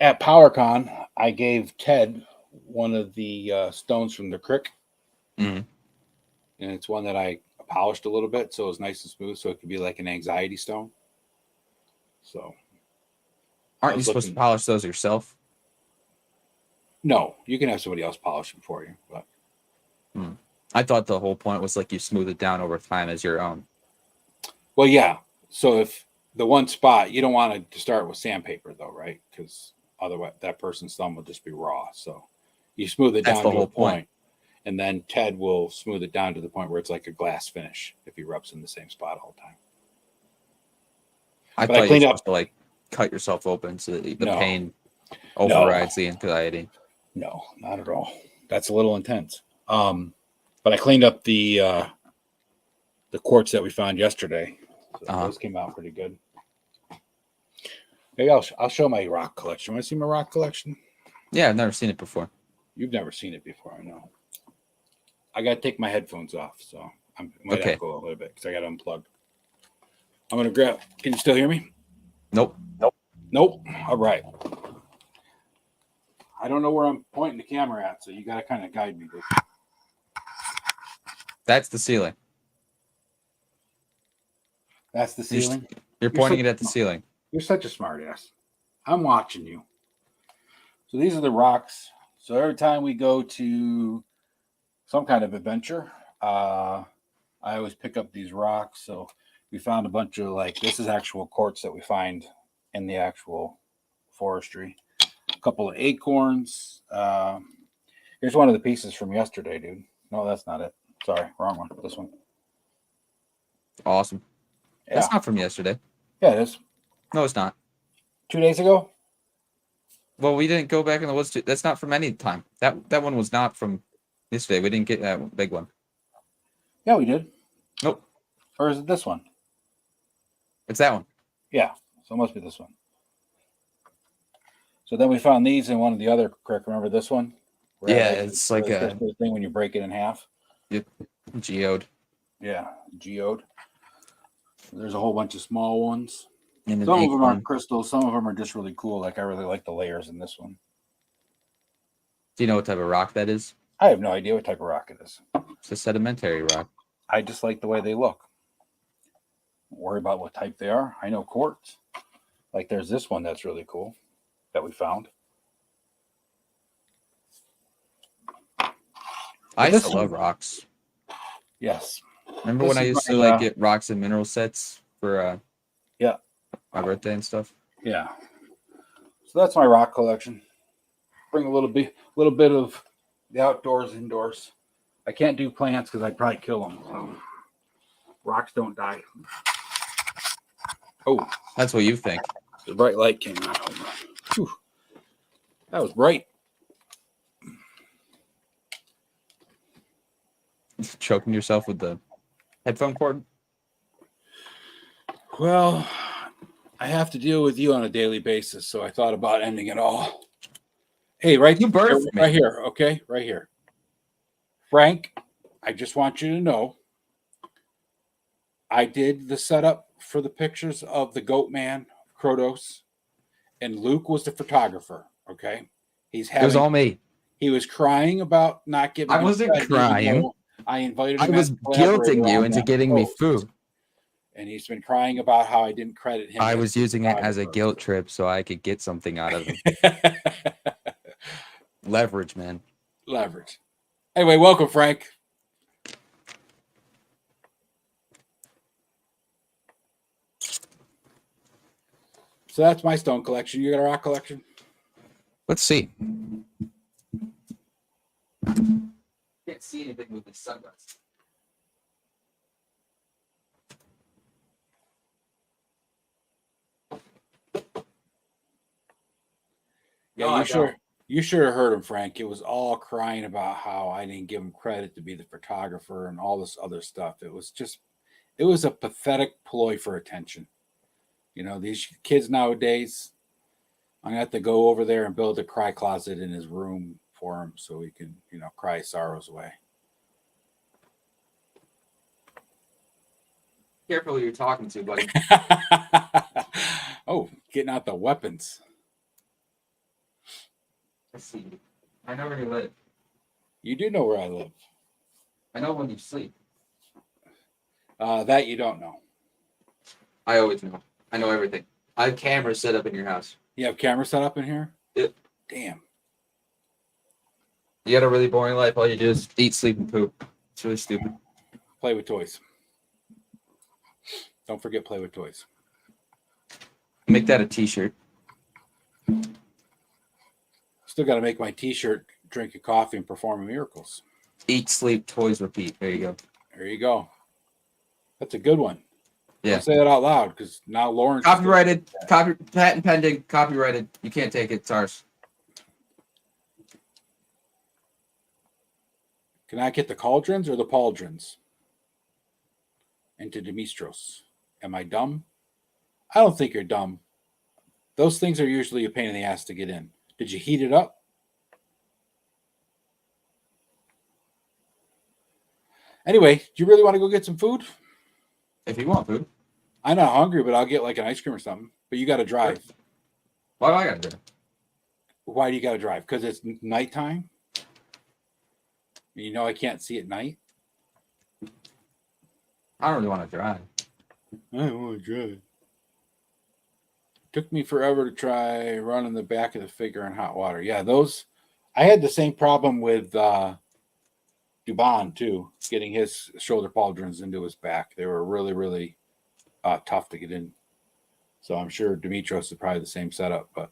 at PowerCon, I gave Ted one of the stones from the Crick, Mm-hmm. and it's one that I polished a little bit, so it was nice and smooth, so it could be like an anxiety stone. So, Aren't you supposed to polish those yourself? No, you can have somebody else polish them for you. But I thought the whole point was like you smooth it down over time as your own. well, yeah. So if the one spot you don't want to start with sandpaper though, right? Because otherwise that person's thumb will just be raw. So you smooth it That's down the to whole a point, and then Ted will smooth it down to the point where it's like a glass finish if he rubs in the same spot all the time. I But thought I you were cleaned up. supposed to like cut yourself open so that the No. pain overrides the anxiety. No, not at all. That's a little intense. But I cleaned up the quartz that we found yesterday. So those came out pretty good. Maybe I'll show my rock collection. Want to see my rock collection? Yeah, I've never seen it before. You've never seen it before, I know. I got to take my headphones off, so I might Okay. echo a little bit because I got to unplug. I'm going to grab. Can you still hear me? Nope. Nope. All right. I don't know where I'm pointing the camera at, so you got to kind of guide me. That's the ceiling. That's the ceiling? You're pointing it at the ceiling. You're such a smart ass. I'm watching you. So these are the rocks. So every time we go to some kind of adventure, I always pick up these rocks. So we found a bunch of this is actual quartz that we find in the actual forestry. A couple of acorns. Here's one of the pieces from yesterday, dude. No, that's not it. Sorry, wrong one. This one. Awesome. Yeah. That's not from yesterday. Yeah, it is. No, it's not. 2 days ago? Well, we didn't go back in the woods. That's not from any time. That one was not from yesterday. We didn't get that big one. Yeah, we did. Nope. Or is it this one? It's that one. Yeah, so it must be this one. So then we found these in one of the other Crick. Remember this one? Yeah, it's like a thing when you break it in half. geode. Yeah, geode. There's a whole bunch of small ones. And Some of them are crystals. Some of them are just really cool. Like I really like the layers in this one. Do you know what type of rock that is? I have no idea what type of rock it is. It's a sedimentary rock. I just like the way they look. Don't worry about what type they are. I know quartz. Like there's this one that's really cool that we found. I used to love rocks. Yes. Remember when I used to get rocks and mineral sets for my birthday and stuff? Yeah. So that's my rock collection. Bring a little bit of the outdoors indoors. I can't do plants because I'd probably kill them. So rocks don't die. Oh, that's what you think. The bright light came on. Whew. That was bright. Choking yourself with the headphone cord? Well, I have to deal with you on a daily basis, so I thought about ending it all. Hey, right here, okay? Right here. Frank, I just want you to know I did the setup for the pictures of the goat man, Krotos, and Luke was the photographer. Okay, he's It was having. all me. He was crying about not giving. I him wasn't credit, even crying. though I invited I him was as a collaborator guilting you on into that getting me post. food. And he's been crying about how I didn't credit him. I as was the using it as a photographer. guilt trip so I could get something out of him. Leverage, man. Leverage. Anyway, welcome, Frank. So that's my stone collection. You got a rock collection? Let's see. Can't see anything with this sunglasses. Yeah, No, you should have heard him, Frank. It was all crying about how I didn't give him credit to be the photographer and all this other stuff. It was a pathetic ploy for attention. You know, these kids nowadays, I'm gonna have to go over there and build a cry closet in his room for him so he can, cry his sorrows away. Careful who you're talking to, buddy. Oh, getting out the weapons. Let's see. I know where you live. You do know where I live. I know when you sleep. That you don't know. I always know. I know everything. I have cameras set up in your house. You have cameras set up in here? Yep. Damn. You got a really boring life. All you do is eat, sleep, and poop. It's really stupid. Play with toys. Don't forget play with toys. Make that a t-shirt. Still got to make my t-shirt, drinking coffee and performing miracles. Eat, sleep, toys, repeat. There you go. There you go. That's a good one. Yeah. Don't say that out loud because now Lauren. Copyrighted. Patent pending. Copyrighted. You can't take it. It's ours. Can I get the cauldrons or the pauldrons into Demistros? Am I dumb? I don't think you're dumb. Those things are usually a pain in the ass to get in. Did you heat it up? Anyway, do you really want to go get some food? If you want food. I'm not hungry, but I'll get like an ice cream or something. But you got to drive. Why do I gotta do it? Why do you got to drive? Because it's nighttime? You know I can't see at night? I don't really want to drive. I don't want to drive. Took me forever to try running the back of the figure in hot water. Yeah, I had the same problem with Dubon too, getting his shoulder pauldrons into his back. They were really, really tough to get in. So I'm sure Dimitros is probably the same setup, but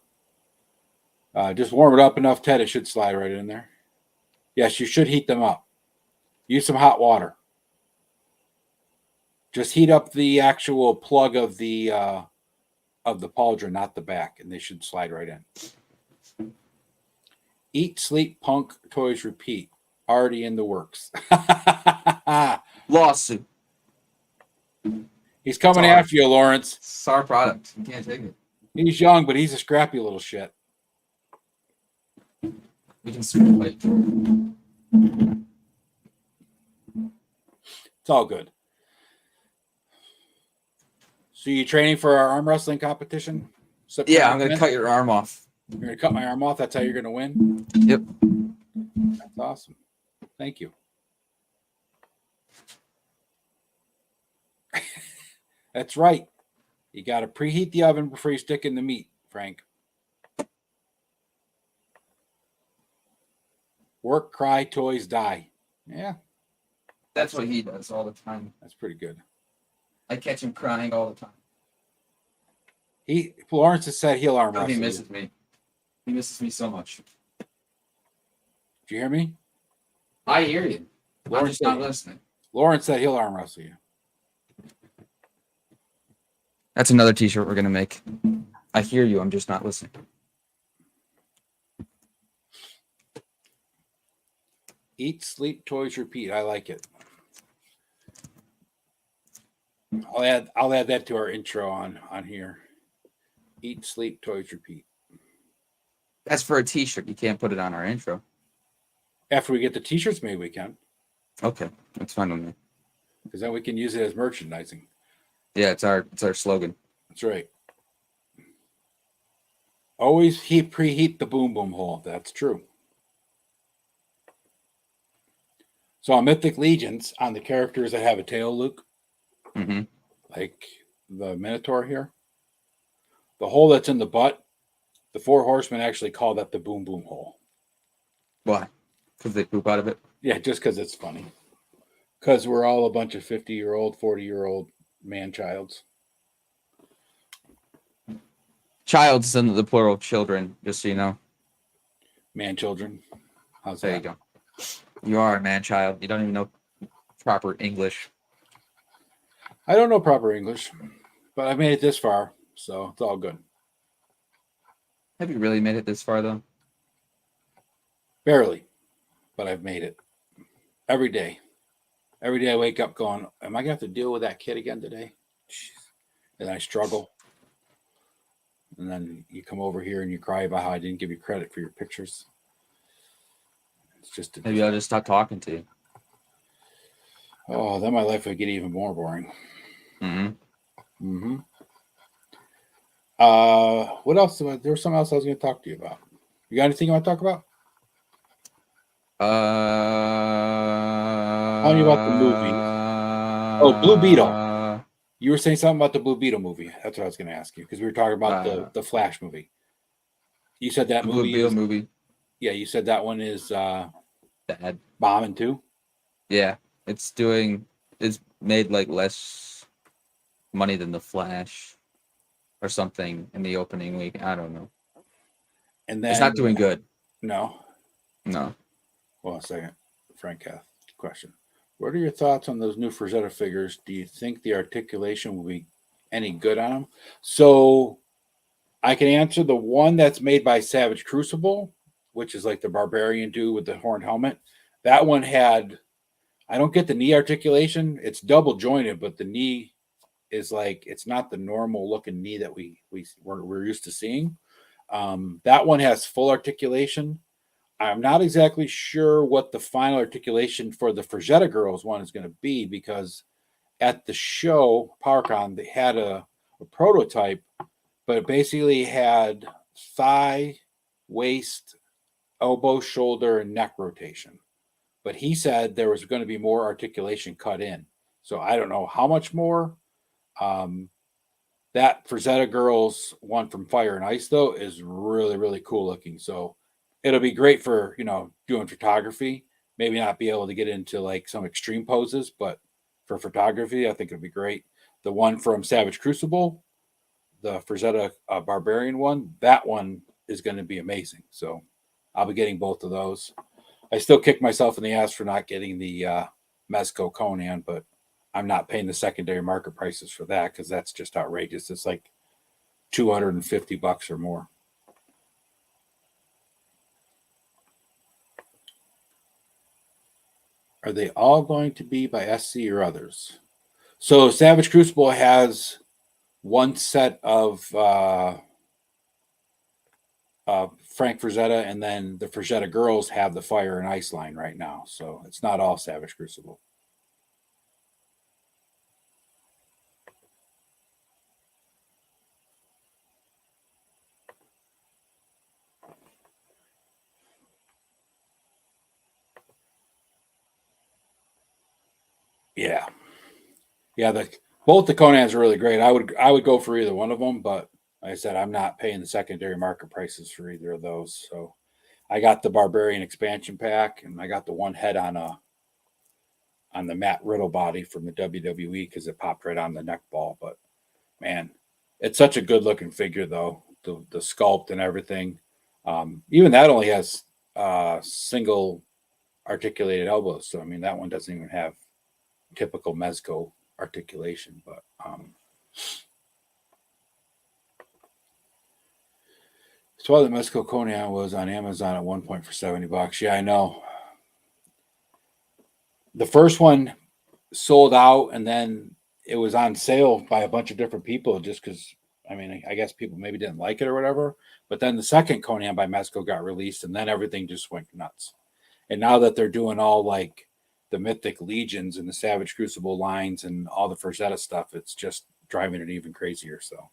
just warm it up enough, Ted. It should slide right in there. Yes, you should heat them up. Use some hot water. Just heat up the actual plug of the pauldron, not the back, and they should slide right in. Eat, sleep, punk, toys, repeat. Already in the works. Lawsuit. He's coming after you, Lawrence. It's our product. You can't take it. He's young, but he's a scrappy little shit. We can circulate. It's all good. So you training for our arm wrestling competition? Yeah, I'm gonna cut your arm off. You're gonna cut my arm off. That's how you're gonna win. Yep. That's awesome. Thank you. That's right. You got to preheat the oven before you stick in the meat, Frank. Work, cry, toys, die. Yeah, That's what he does all the time. that's pretty good. I catch him crying all the time. Lawrence has said he'll arm Oh, wrestle. he you. misses me. He misses me so much. Did you hear me? I hear you. I'm Lawrence just not said- listening. Lawrence said he'll arm wrestle you. That's another t-shirt we're gonna make. I hear you, I'm just not listening. Eat, sleep, toys, repeat. I like it. I'll add that to our intro on here. Eat, sleep, toys, repeat. That's for a t-shirt. You can't put it on our intro. After we get the t-shirts made, we can, Okay, that's fine with me. because then we can use it as merchandising. Yeah, it's our slogan. That's right. Always preheat the boom boom hole. That's true. So on Mythic Legions, on the characters that have a tail, Luke, Mm-hmm. like the Minotaur here, the hole that's in the butt, the Four Horsemen actually call that the boom boom hole. Why? Because they poop out of it. Yeah, just because it's funny. Because we're all a bunch of 50-year-old, 40-year-old man-childs. Child's in the plural, children. Just so you know. Man-children. How's There that? you go. You are a man-child. You don't even know proper English. I don't know proper English, but I've made it this far, so it's all good. Have you really made it this far, though? Barely, but I've made it. Every day. Every day I wake up going, am I going to have to deal with that kid again today? Jeez. And I struggle. And then you come over here and you cry about how I didn't give you credit for your pictures. It's just Maybe I'll just stop talking to you. oh, then my life would get even more boring. Mm-hmm. Mm-hmm. What else? There was something else I was going to talk to you about. You got anything you want to talk about? Telling you about the movie. Oh, Blue Beetle. You were saying something about the Blue Beetle movie. That's what I was going to ask you because we were talking about the Flash movie. You said that the movie. Blue Beetle movie. Yeah, you said that one is Bad. bombing too. Yeah, it's made like less money than the Flash or something in the opening week. I don't know. And then It's not doing good. No. No. Well, a second, Frank Kath question. What are your thoughts on those new Frazetta figures? Do you think the articulation will be any good on them? So I can answer the one that's made by Savage Crucible, which is like the barbarian dude with the horned helmet. That one had, I don't get the knee articulation. It's double jointed, but the knee is like, it's not the normal looking knee that we're used to seeing. That one has full articulation. I'm not exactly sure what the final articulation for the Frazetta Girls one is going to be because at the show, PowerCon, they had a prototype, but it basically had thigh, waist, elbow, shoulder, and neck rotation. But he said there was going to be more articulation cut in. So I don't know how much more. That Frazetta Girls one from Fire and Ice, though, is really, really cool looking. So it'll be great for, doing photography. Maybe not be able to get into like some extreme poses, but for photography, I think it'll be great. The one from Savage Crucible, the Frazetta Barbarian one, that one is going to be amazing. So I'll be getting both of those. I still kick myself in the ass for not getting the Mezco Conan, but I'm not paying the secondary market prices for that because that's just outrageous. It's like $250 or more. Are they all going to be by SC or others? So Savage Crucible has one set of Frank Frazetta, and then the Frazetta Girls have the Fire and Ice line right now. So it's not all Savage Crucible. Yeah. Yeah, both the Conans are really great. I would go for either one of them, but like I said, I'm not paying the secondary market prices for either of those. So I got the Barbarian expansion pack, and I got the one head on the Matt Riddle body from the WWE because it popped right on the neck ball. But man, it's such a good looking figure though. The sculpt and everything. Even that only has single articulated elbows. So I mean that one doesn't even have typical Mezco articulation, but so the Mezco Conan was on Amazon at one point for $70. Yeah, I know. The first one sold out, and then it was on sale by a bunch of different people just because. I mean, I guess people maybe didn't like it or whatever. But then the second Conan by Mezco got released, and then everything just went nuts. And now that they're doing all like the Mythic Legions and the Savage Crucible lines and all the Frazetta stuff, it's just driving it even crazier. So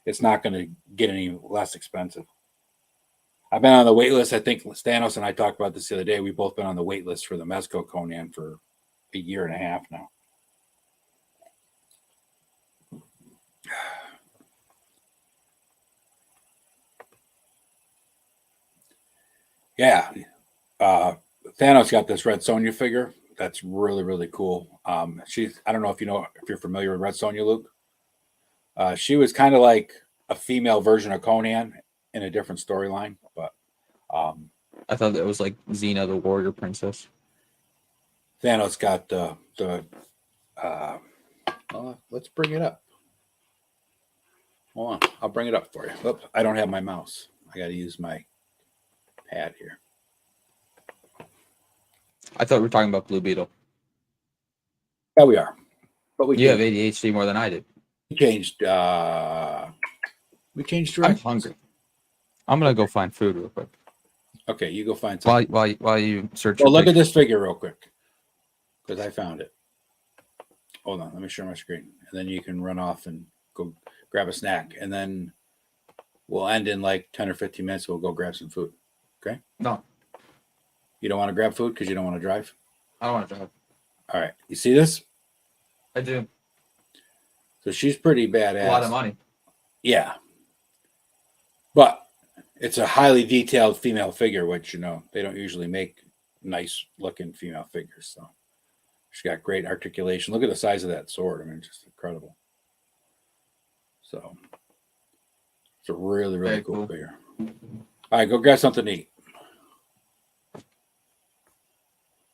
it's not going to get any less expensive. I've been on the wait list. I think Stanos and I talked about this the other day. We've both been on the wait list for the Mezco Conan for a year and a half now. Yeah. Thanos got this Red Sonja figure. That's really, really cool. I don't know if you're familiar with Red Sonja, Luke. She was kind of like a female version of Conan in a different storyline, but I thought that was like Xena, the warrior princess. Thanos got let's bring it up. Hold on, I'll bring it up for you. Oops, I don't have my mouse. I got to use my pad here. I thought we were talking about Blue Beetle. Yeah, we are. But You have ADHD more than I did. We changed. We changed directions. I'm hungry. I'm gonna go find food real quick. Okay, you go find something. While you search. Well, look at this figure real quick, because I found it. Hold on, let me share my screen, and then you can run off and go grab a snack, and then we'll end in like 10 or 15 minutes. We'll go grab some food. Okay? No, You don't want to grab food because you don't want to drive? I don't want to drive. All right. You see this? I do. So she's pretty badass. A lot of money. Yeah. But it's a highly detailed female figure, which, they don't usually make nice looking female figures. So she's got great articulation. Look at the size of that sword. I mean, just incredible. So it's a really, really cool figure. All right, go grab something to eat.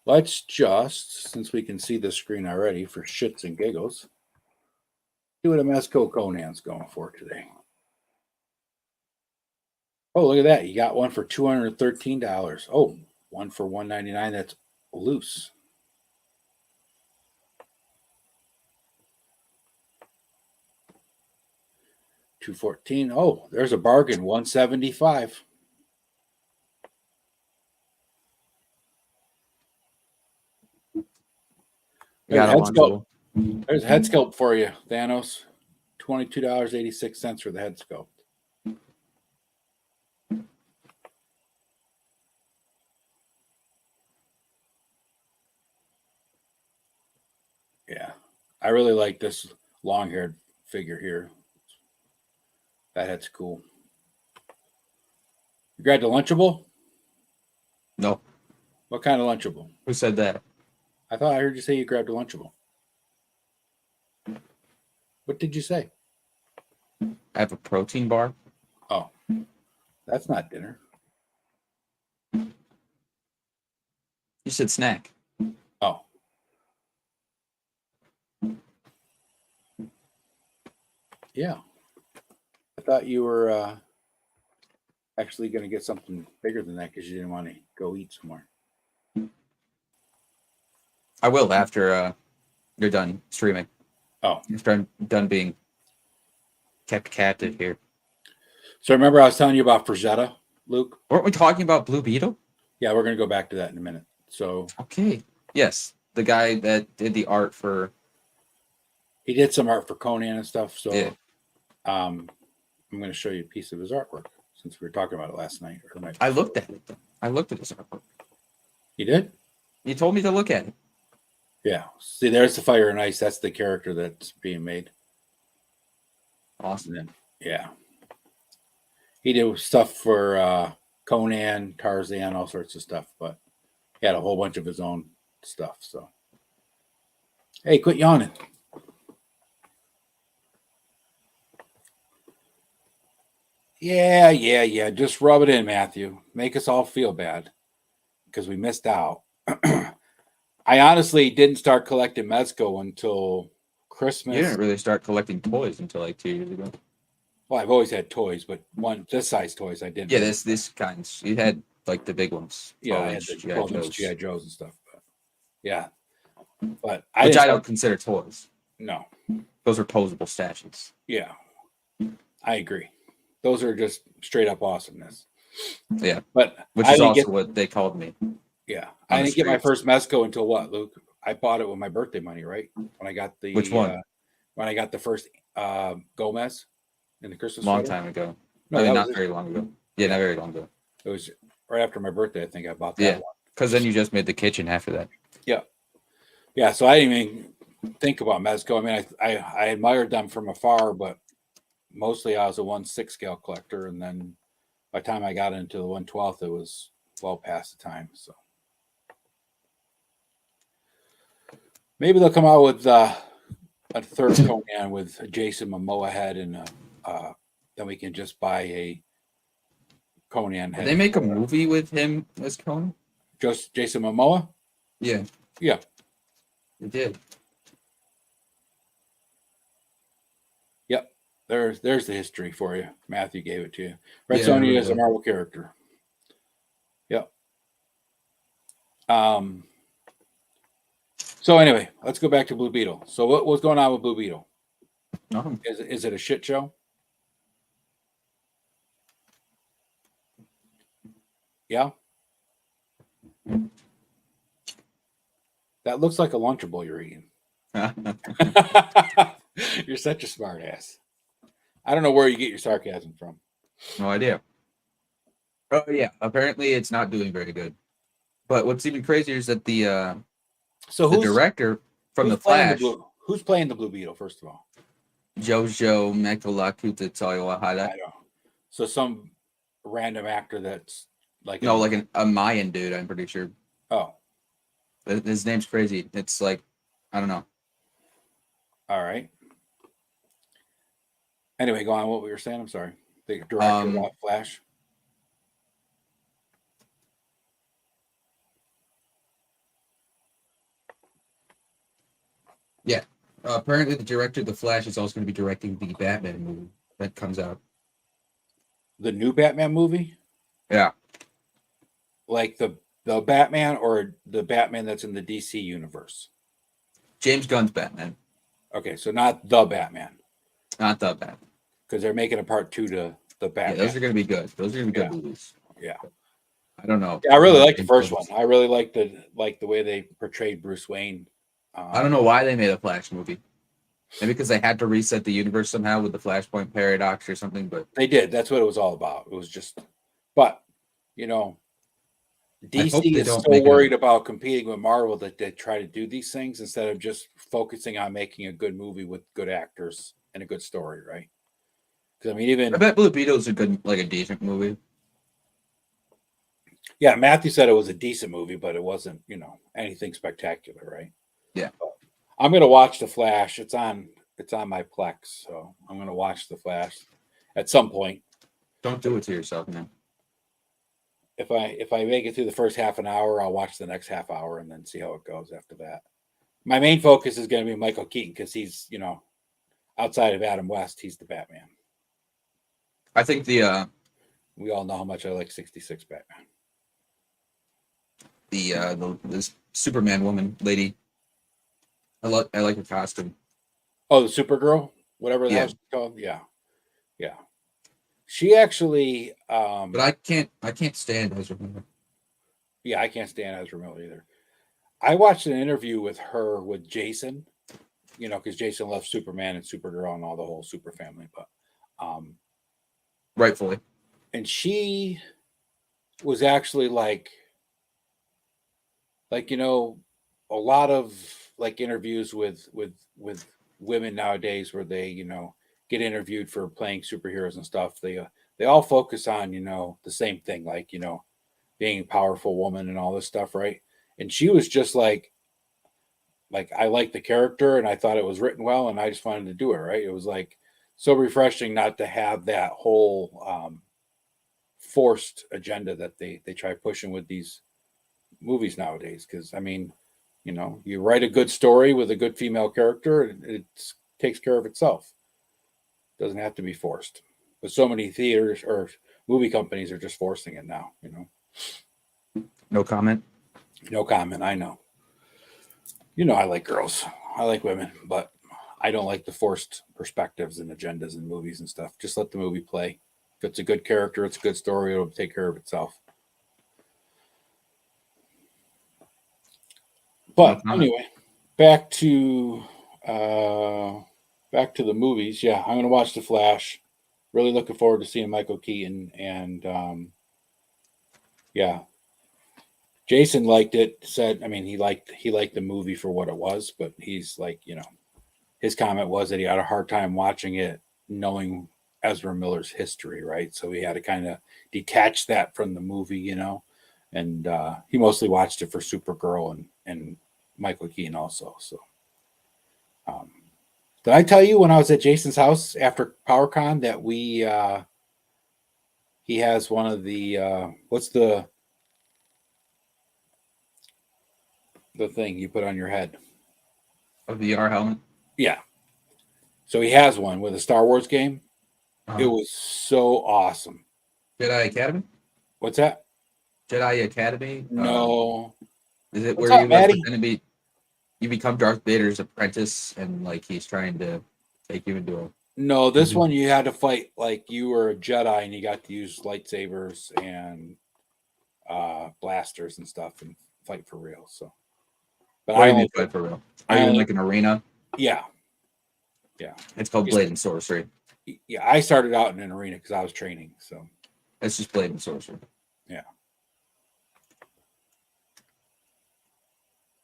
Let's just, since we can see the screen already for shits and giggles, see what a Mezco Conan's going for today. Oh, look at that. You got one for $213. Oh, one for $199. That's loose. $214. Oh, there's a bargain. $175. There's a head sculpt for you, Thanos. $22.86 for the head sculpt. Yeah, I really like this long-haired figure here. That head's cool. You grabbed a Lunchable? No. What kind of Lunchable? Who said that? I thought I heard you say you grabbed a Lunchable. What did you say? I have a protein bar. Oh, that's not dinner. You said snack. Oh. Yeah. I thought you were actually going to get something bigger than that because you didn't want to go eat somewhere. I will after you're done streaming. Oh. After I'm done being kept captive here. So remember I was telling you about Frazetta, Luke? Weren't we talking about Blue Beetle? Yeah, we're going to go back to that in a minute. So okay. Yes. The guy that did the art for... He did some art for Conan and stuff. So yeah. I'm going to show you a piece of his artwork since we were talking about it last night. Or the night I looked at it. I looked at his artwork. You did? You told me to look at it. Yeah. See, there's the Fire and Ice. That's the character that's being made. Awesome. Then, yeah. He did stuff for Conan, Tarzan, all sorts of stuff, but he had a whole bunch of his own stuff. So, hey, quit yawning. Yeah. Just rub it in, Matthew. Make us all feel bad because we missed out. I honestly didn't start collecting Mezco until Christmas. You didn't really start collecting toys until like 2 years ago. Well, I've always had toys, but this size toys I didn't. Yeah, this kinds. You had like the big ones. Yeah, I had the G.I. Joes and stuff. But yeah, but I don't consider toys. No, those are posable statues. Yeah, I agree. Those are just straight up awesomeness. Yeah, but which is also what they called me. Yeah, I didn't get my first Mezco until what, Luke? I bought it with my birthday money, right? When I got the which one? When I got the first Gomez in the Christmas. Long time ago. No, I mean, not very long ago. Yeah, not very long ago. It was right after my birthday. I think I bought that Yeah, one. because then you just made the kitchen after that. Yeah. Yeah. So I didn't even think about Mezco. I mean, I admired them from afar, but mostly I was a 1/6 scale collector. And then by the time I got into the 1/12, it was well past the time. So maybe they'll come out with a third Conan with a Jason Momoa head, and then we can just buy a Conan Did head. they make a movie with him as Conan? Just Jason Momoa? Yeah, Yeah. they did. Yep. There's the history for you. Matthew gave it to you. Red Yeah, Sonja really is a good. Marvel character. Yep. So anyway, let's go back to Blue Beetle. So what was going on with Blue Beetle? No. Is it a shit show? Yeah. That looks like a Lunchable you're eating. You're such a smart ass. I don't know where you get your sarcasm from. No idea. Oh yeah, apparently it's not doing very good. But what's even crazier is that So the director from The Flash, Who's playing the Blue Beetle? First of all, Jojo Mekolakuta Tawahara. I don't. So some random actor that's like No, like a Mayan dude, I'm pretty sure. Oh, His name's crazy. It's like, I don't know. all right. Anyway, go on. What we were saying? I'm sorry. The director of Flash. Yeah. Apparently the director of The Flash is also going to be directing the Batman movie that comes out. The new Batman movie? Yeah. Like the Batman or the Batman that's in the DC universe? James Gunn's Batman. Okay, so not the Batman. Not the Batman. Because they're making a part 2 to the Batman. Yeah, those are going to be good. Those are going to be good movies. Yeah. I don't know. Yeah, I really like the first one. I really like the way they portrayed Bruce Wayne. I don't know why they made a Flash movie. Maybe because they had to reset the universe somehow with the Flashpoint paradox or something. But they did. That's what it was all about. It was just, but you know, DC is so worried about competing with Marvel that they try to do these things instead of just focusing on making a good movie with good actors and a good story, right? Because I mean, even I bet Blue Beetle's a good, like a decent movie. Yeah, Matthew said it was a decent movie, but it wasn't, anything spectacular, right? Yeah. But I'm gonna watch The Flash. It's on my Plex, so I'm gonna watch The Flash at some point. Don't do it to yourself, man. If I make it through the first half an hour, I'll watch the next half hour and then see how it goes after that. My main focus is going to be Michael Keaton because he's, outside of Adam West, he's the Batman. I think we all know how much I like 66 Batman. The Superman woman lady. I like her costume. Oh, the Supergirl, whatever that was called. Yeah. She actually, but I can't stand Ezra Miller. Yeah, I can't stand Ezra Miller either. I watched an interview with her with Jason, because Jason loves Superman and Supergirl and all the whole Super family, but rightfully. And she was actually like a lot of like interviews with women nowadays where they get interviewed for playing superheroes and stuff. They all focus on the same thing, like being a powerful woman and all this stuff, right? And she was just like I liked the character and I thought it was written well and I just wanted to do it, right? It was like so refreshing not to have that whole forced agenda that they try pushing with these movies nowadays. Because I mean, you write a good story with a good female character, it takes care of itself. It doesn't have to be forced. But so many theaters or movie companies are just forcing it now. No comment. No comment. I know. I like girls. I like women, but I don't like the forced perspectives and agendas in movies and stuff. Just let the movie play. If it's a good character, it's a good story, it'll take care of itself. But anyway, back to the movies. Yeah, I'm gonna watch The Flash. Really looking forward to seeing Michael Keaton and Yeah. Jason liked it. Said, I mean, he liked the movie for what it was, but he's like, his comment was that he had a hard time watching it, knowing Ezra Miller's history, right? So he had to kind of detach that from the movie. And he mostly watched it for Supergirl and Michael Keaton also. So, um, did I tell you when I was at Jason's house after PowerCon that he has one of the what's the thing you put on your head? A VR helmet. Yeah. So he has one with a Star Wars game. It Uh-huh. was so awesome. Jedi Academy. What's that? Jedi Academy. No. Is it What's where up, you like Maddie? pretend to be? You become Darth Vader's apprentice, and like he's trying to take you into a. No, this Mhm. one you had to fight like you were a Jedi and you got to use lightsabers and blasters and stuff and fight for real. So, but What I do you only mean fight for real? Are I you in only like an arena? yeah yeah It's called just Blade and Sorcery. yeah. I started out in an arena because I was training. So It's just Blade and Sorcery. yeah.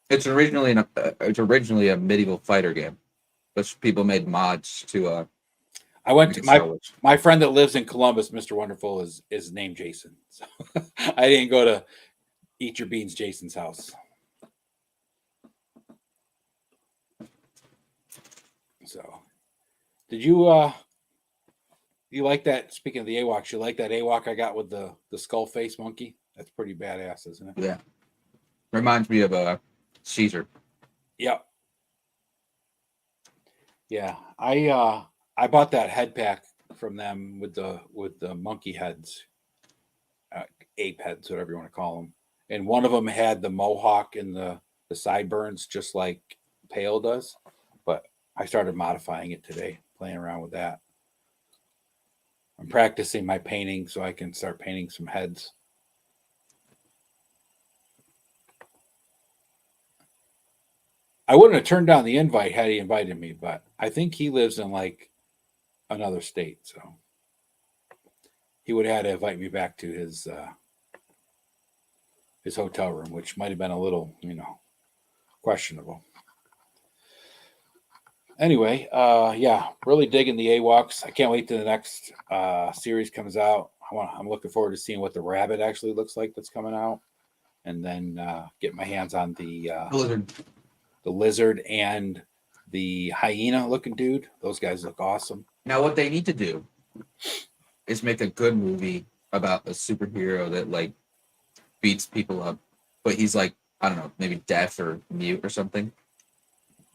It's originally a medieval fighter game, but people made mods to I went make to it Star Wars. my friend that lives in Columbus, Mr. Wonderful, is named Jason. So I didn't go to Eat Your Beans Jason's house. So did you like that? Speaking of the AWOCs, you like that AWOC I got with the skull face monkey? That's pretty badass, isn't it? Yeah, reminds me of Caesar. Yep. Yeah. I bought that head pack from them with the monkey heads, uh, ape heads, whatever you want to call them. And one of them had the mohawk and the sideburns, just like Pale does. But I started modifying it today, playing around with that. I'm practicing my painting so I can start painting some heads. I wouldn't have turned down the invite had he invited me, but I think he lives in like another state, so he would have had to invite me back to his hotel room, which might have been a little, questionable. Anyway, yeah, really digging the AWOCs. I can't wait till the next series comes out. I'm looking forward to seeing what the rabbit actually looks like that's coming out, and then get my hands on Blizzard. the lizard and the hyena looking dude. Those guys look awesome. Now, what they need to do is make a good movie about a superhero that like beats people up, but he's like I don't know, maybe deaf or mute or something.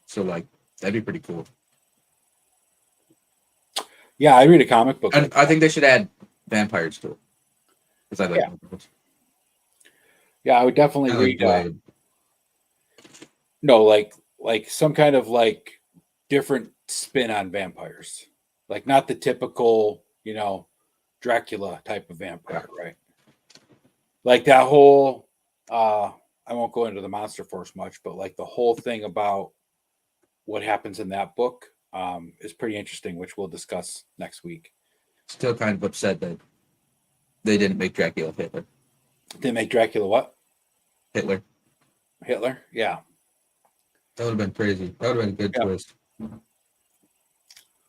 So like that'd be pretty cool. Yeah, I read a comic book And like I that. think they should add vampires to it because I like Yeah, vampires. yeah, I would definitely I like read. Blade. No, like some kind of like different spin on vampires, like not the typical, Dracula type of Yeah. vampire, right? Like that whole. I won't go into the Monster Force much, but like the whole thing about what happens in that book is pretty interesting, which we'll discuss next week. Still kind of upset that they didn't make Dracula Hitler. They make Dracula what? Hitler. Hitler? Yeah, That would have been crazy. That would have been a good yeah. twist.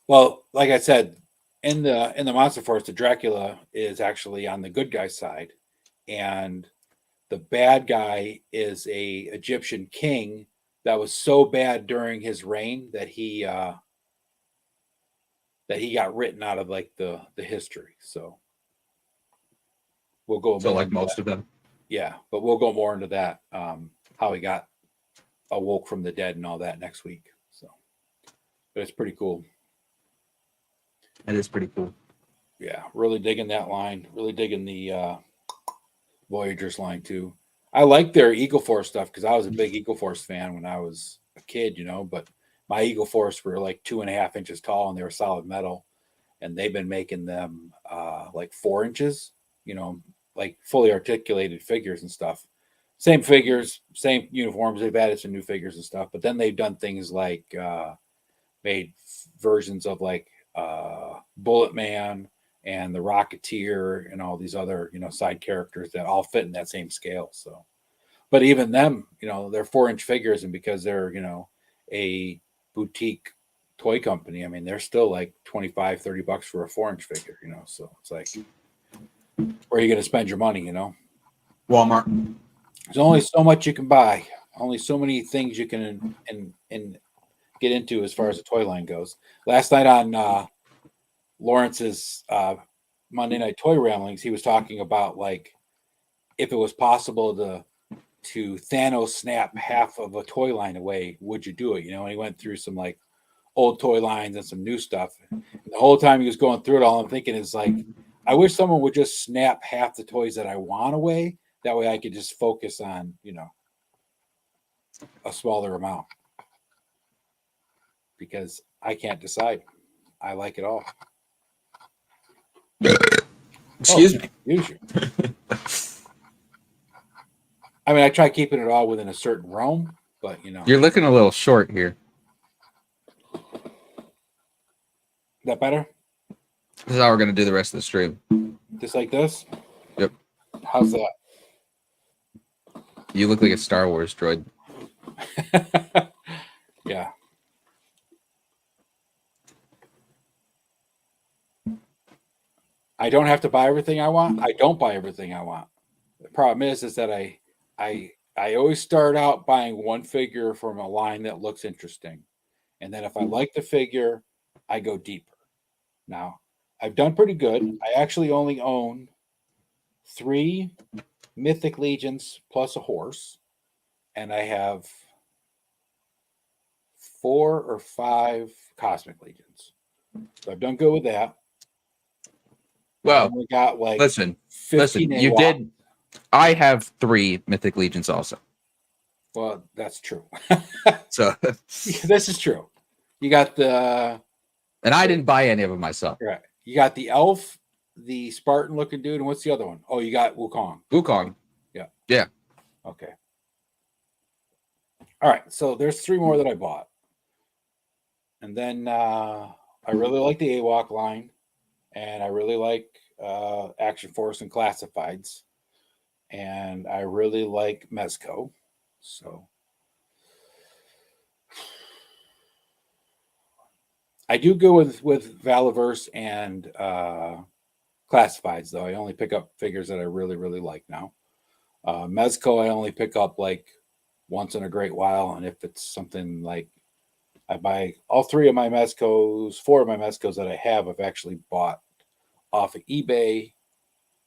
Well, like I said, in the Monster Force, the Dracula is actually on the good guy side, and the bad guy is a Egyptian king that was so bad during his reign that he got written out of like the history. So we'll go So more like into most that. of them. Yeah, but we'll go more into that, how he got awoke from the dead and all that next week. So, but it's pretty cool. That is pretty cool. Yeah, really digging that line. Really digging the Voyagers line too. I like their Eagle Force stuff because I was a big Eagle Force fan when I was a kid, but my Eagle Force were like 2.5 inches tall and they were solid metal. And they've been making them like 4 inches, like fully articulated figures and stuff. Same figures, same uniforms. They've added some new figures and stuff, but then they've done things like made versions of like Bullet Man and the Rocketeer and all these other, side characters that all fit in that same scale. So, but even them, they're 4-inch figures, and because they're, a boutique toy company, I mean, they're still like 25, $30 for a 4-inch figure, so it's like, where are you going to spend your money, Walmart. There's only so much you can buy, only so many things you can and get into as far as the toy line goes. Last night on Lawrence's Monday Night Toy Ramblings, he was talking about like if it was possible to Thanos snap half of a toy line away, would you do it? And he went through some like old toy lines and some new stuff. And the whole time he was going through it, all I'm thinking is like, I wish someone would just snap half the toys that I want away. That way I could just focus on, a smaller amount. Because I can't decide. I like it all. Excuse me. Use you. I mean, I try keeping it all within a certain realm, but You're looking a little short here. That better? This is how we're gonna do the rest of the stream. Just like this? Yep. How's that? You look like a Star Wars droid. Yeah. I don't have to buy everything I want. I don't buy everything I want. The problem is that I always start out buying one figure from a line that looks interesting. And then if I like the figure, I go deeper. Now, I've done pretty good. I actually only own 3 Mythic Legions plus a horse. And I have 4 or 5 Cosmic Legions. So I've done good with that. Well, we got like listen. You did. I have 3 Mythic Legions also. Well, that's true. So this is true. You got the, and I didn't buy any of them myself. right? You got the elf, the Spartan looking dude, and what's the other one? Oh, you got Wukong. Wukong. Yeah. Yeah. Okay. All right. So there's 3 more that I bought, and then I really like the AWOC line, and I really like Action Force and Classifieds, and I really like Mezco. So I do go with Valaverse and Classifieds, though. I only pick up figures that I really, really like now. Mezco, I only pick up like once in a great while, and if it's something like I buy all 3 of my Mezcos, 4 of my Mezcos that I have, I've actually bought off of eBay.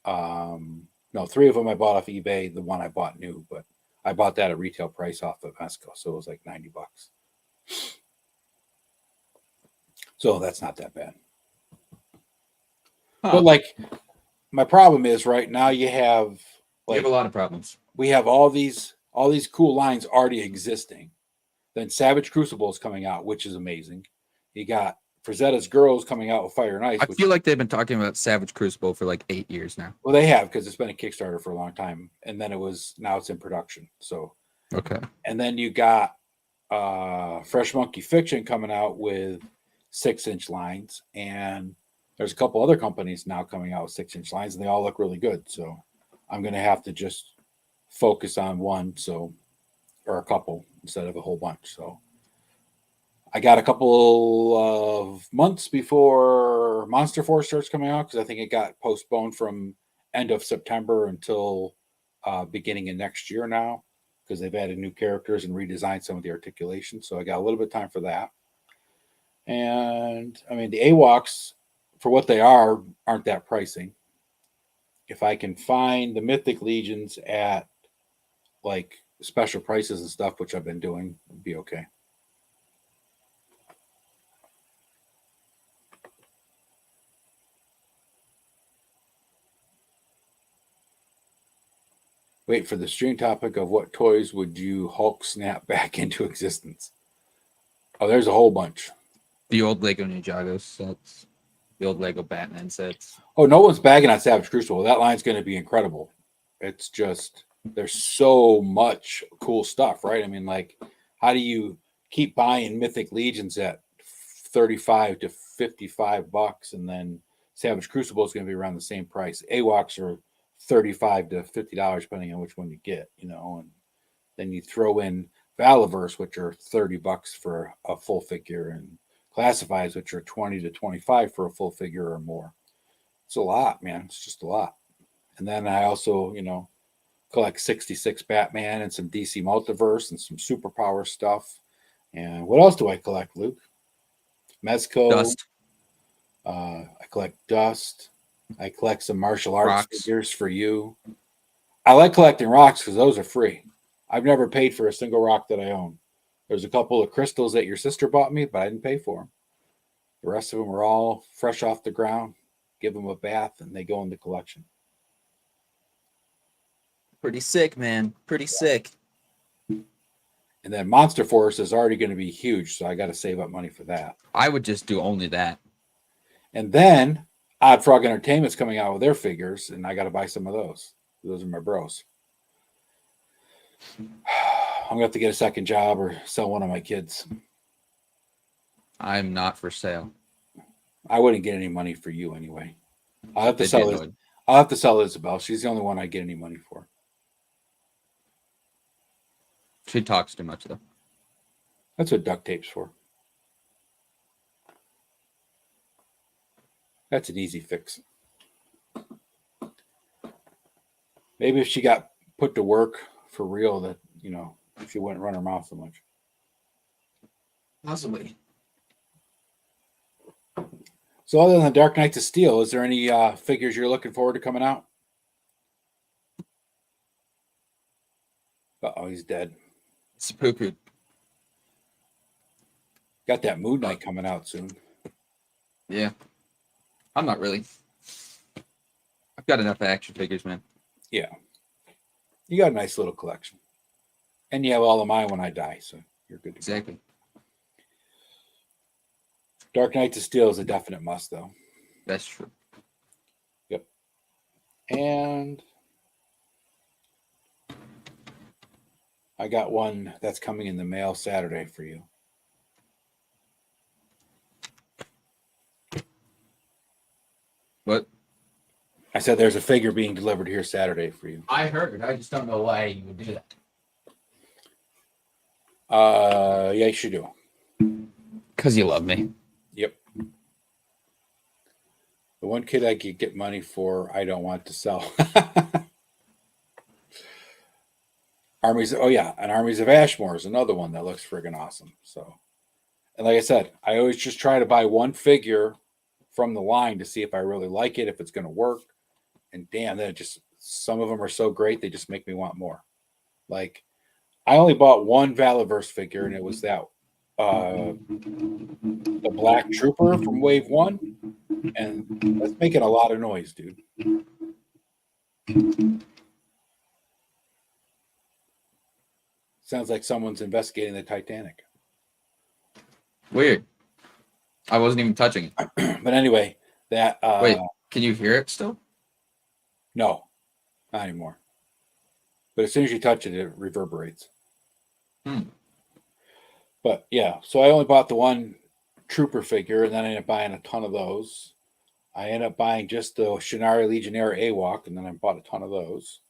No, 3 of them I bought off eBay. The one I bought new, but I bought that at retail price off of Mezco, so it was like $90. So that's not that bad. Huh. But like, my problem is right now you have a lot of problems. We have all these cool lines already existing. Then Savage Crucible is coming out, which is amazing. You got Frazetta's Girls coming out with Fire and Ice. I feel like they've been talking about Savage Crucible for like 8 years now. Well, they have, because it's been a Kickstarter for a long time, and then now it's in production. So okay. And then you got Fresh Monkey Fiction coming out with 6-inch lines, and there's a couple other companies now coming out with 6-inch lines, and they all look really good. So I'm going to have to just focus on one, or a couple instead of a whole bunch. So I got a couple of months before Monster Force starts coming out, because I think it got postponed from end of September until beginning of next year now, because they've added new characters and redesigned some of the articulation. So I got a little bit of time for that. And I mean, the AWOCs, for what they are, aren't that pricing. If I can find the Mythic Legions at like special prices and stuff, which I've been doing, it'd be okay. Wait for the stream topic of what toys would you Hulk snap back into existence? Oh, there's a whole bunch. The old Lego Ninjago sets, the old Lego Batman sets. Oh, no one's bagging on Savage Crucible. That line's going to be incredible. It's just, there's so much cool stuff, right? I mean, like, how do you keep buying Mythic Legions at $35 to $55 and then Savage Crucible is going to be around the same price. AWOCs are $35 to $50 depending on which one you get, you know, and then you throw in Valaverse, which are $30 for a full figure, and Classifies, which are 20 to 25 for a full figure or more. It's a lot, man. It's just a lot. And then I also, you know, collect 66 Batman and some DC Multiverse and some superpower stuff. And what else do I collect, Luke? Mezco. Dust. I collect Dust. I collect some martial arts Rocks. figures for you. I like collecting rocks because those are free. I've never paid for a single rock that I own. There's a couple of crystals that your sister bought me, but I didn't pay for them. The rest of them are all fresh off the ground. Give them a bath, and they go in the collection. Pretty sick, man. Pretty sick. And then Monster Force is already going to be huge, so I got to save up money for that. I would just do only that. And then Odd Frog Entertainment's coming out with their figures, and I got to buy some of those. Those are my bros. I'm going to have to get a second job or sell one of my kids. I'm not for sale. I wouldn't get any money for you anyway. I'll have to They'd be sell annoyed. I'll have to sell Isabel. She's the only one I get any money for. She talks too much, though. That's what duct tape's for. That's an easy fix. Maybe if she got put to work for real, that, you know, she wouldn't run her mouth so much. Possibly. So other than Dark Knights of Steel, is there any figures you're looking forward to coming out? Uh-oh, he's dead. Seppuku. Got that Moon Knight coming out soon. Yeah. I'm not really. I've got enough action figures, man. Yeah. You got a nice little collection. And you have all of mine when I die, so you're good to go. Exactly. Dark Knights of Steel is a definite must, though. That's true. Yep. And I got one that's coming in the mail Saturday for you. What? I said there's a figure being delivered here Saturday for you. I heard. I just don't know why you would do that. Yeah, you should do. Because you love me. Yep. The one kid I could get money for, I don't want to sell. Armies, oh yeah, and Armies of Ashmore is another one that looks friggin' awesome. So, and like I said, I always just try to buy one figure from the line to see if I really like it, if it's going to work. And damn, then it just, some of them are so great, they just make me want more. Like, I only bought one Valaverse figure, and it was that the Black Trooper from Wave 1. And that's making a lot of noise, dude. Sounds like someone's investigating the Titanic. Weird. I wasn't even touching it. But anyway, that Wait, can you hear it still? no, not anymore. But as soon as you touch it, it reverberates. But yeah, so I only bought the one Trooper figure, and then I ended up buying a ton of those. I ended up buying just the Shinari Legionnaire AWOC, and then I bought a ton of those.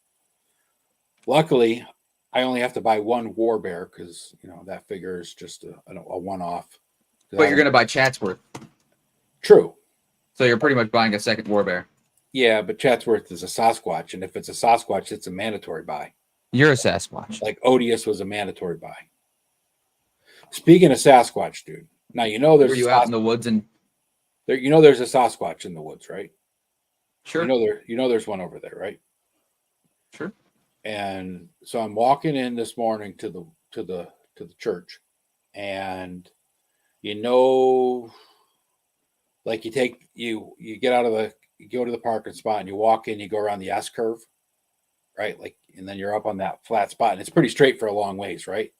Luckily, I only have to buy one War Bear because, you know, that figure is just a one-off. But you're going to buy Chatsworth. True. So you're pretty much buying a second War Bear. Yeah, but Chatsworth is a Sasquatch, and if it's a Sasquatch, it's a mandatory buy. You're a Sasquatch. Like Odious was a mandatory buy. Speaking of Sasquatch, dude. Now you know there's Were you out in the woods and there, you know there's a Sasquatch in the woods, right? sure. You know there's one over there, right? Sure. And so I'm walking in this morning to the church, and you know, like you get out of you go to the parking spot and you walk in, you go around the S curve, right? Like, and then you're up on that flat spot, and it's pretty straight for a long ways, right?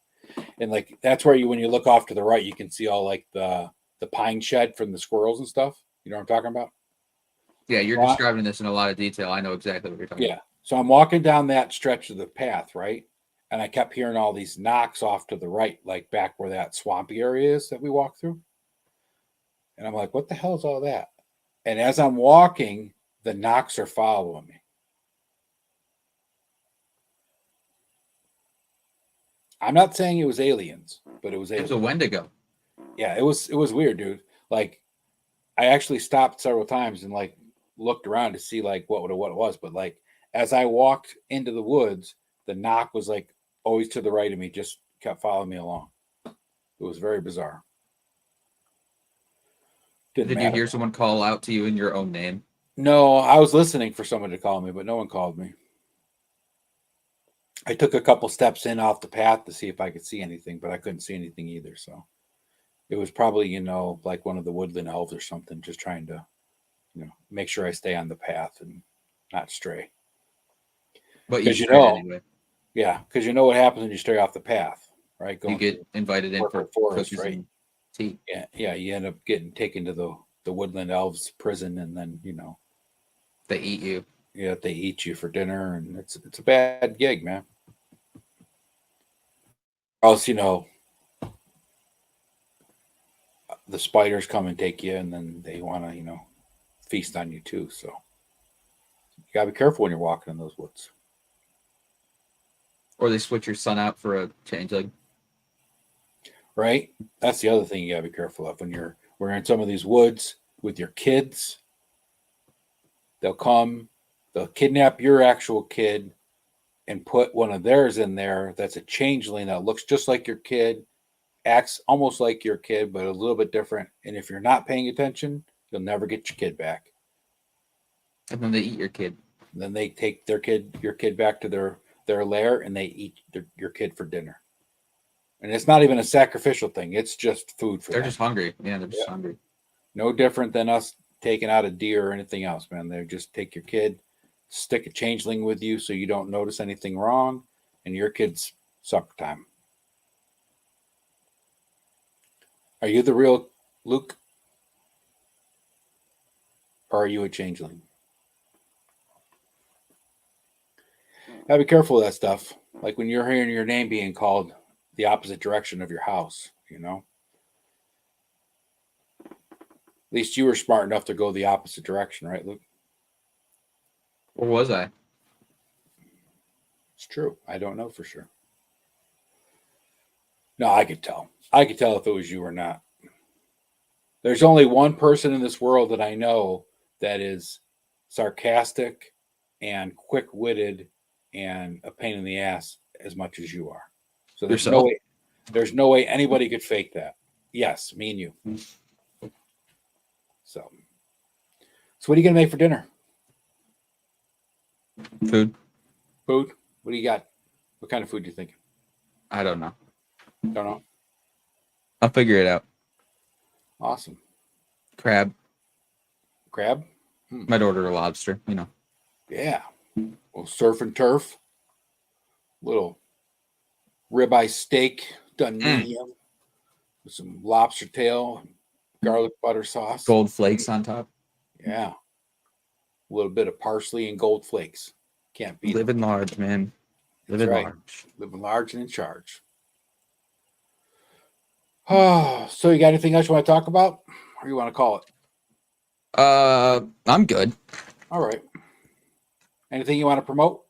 And like that's where when you look off to the right, you can see all like the pine shed from the squirrels and stuff. You know what I'm talking about? Yeah, you're describing this in a lot of detail. I know exactly what you're talking about. So I'm walking down that stretch of the path, right? And I kept hearing all these knocks off to the right, like back where that swampy area is that we walked through. And I'm like, what the hell is all that? And as I'm walking, the knocks are following me. I'm not saying it was aliens, but it was It was a aliens. Wendigo. Yeah, it was weird, dude. Like I actually stopped several times and like looked around to see like what it was, but like as I walked into the woods, the knock was like always to the right of me, just kept following me along. It was very bizarre. Didn't Did you matter. hear someone call out to you in your own name? No, I was listening for someone to call me, but no one called me. I took a couple steps in off the path to see if I could see anything, but I couldn't see anything either. So it was probably, like one of the woodland elves or something, just trying to, make sure I stay on the path and not stray. But you Because strayed anyway. yeah, because you know what happens when you stray off the path, right? You Going get invited in for forest, cookies right? and tea. Yeah. You end up getting taken to the woodland elves prison, and then They eat you. yeah, they eat you for dinner, and it's a bad gig, man. Or else the spiders come and take you, and then they want to feast on you too. So you gotta be careful when you're walking in those woods. Or they switch your son out for a changeling. Right? That's the other thing you gotta be careful of when we're in some of these woods with your kids. They'll kidnap your actual kid and put one of theirs in there that's a changeling that looks just like your kid, acts almost like your kid, but a little bit different. And if you're not paying attention, you'll never get your kid back. And then they eat your kid. And then they take your kid back to their lair, and they eat your kid for dinner. And it's not even a sacrificial thing. It's just food for They're them. just hungry. Yeah, they're just hungry. No different than us taking out a deer or anything else, man. They just take your kid, stick a changeling with you so you don't notice anything wrong, and your kid's supper time. Are you the real Luke? Or are you a changeling? Gotta be careful of that stuff. Like when you're hearing your name being called the opposite direction of your house, At least you were smart enough to go the opposite direction, right, Luke? Or was I? It's true. I don't know for sure. No, I could tell. I could tell if it was you or not. There's only one person in this world that I know that is sarcastic and quick-witted and a pain in the ass as much as you are. So Yourself? there's no way anybody could fake that. Yes, me and you. So what are you gonna make for dinner? Food? Food? What do you got? What kind of food do you think? I don't know. Don't know. I'll figure it out. Awesome. Crab. Crab? Might order a lobster, Yeah. Well, surf and turf. Little ribeye steak done medium with some lobster tail, garlic butter sauce. Gold flakes on top. Yeah. A little bit of parsley and gold flakes. Can't beat it. Living large, man. Living large. Living large and in charge. Oh, so you got anything else you want to talk about? Or you want to call it? I'm good. All right. Anything you want to promote?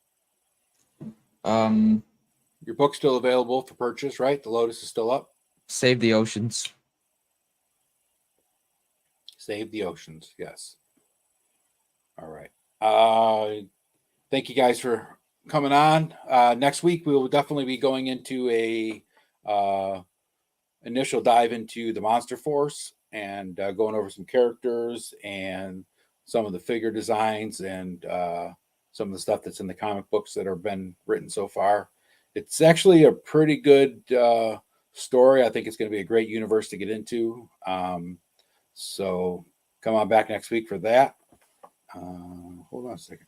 Your book's still available for purchase, right? The Lotus is still up. Save the Oceans. Save the Oceans, yes. All right. Thank you guys for coming on. Next week we will definitely be going into a initial dive into the Monster Force and going over some characters and some of the figure designs and some of the stuff that's in the comic books that have been written so far. It's actually a pretty good story. I think it's going to be a great universe to get into. So come on back next week for that. Hold on a second.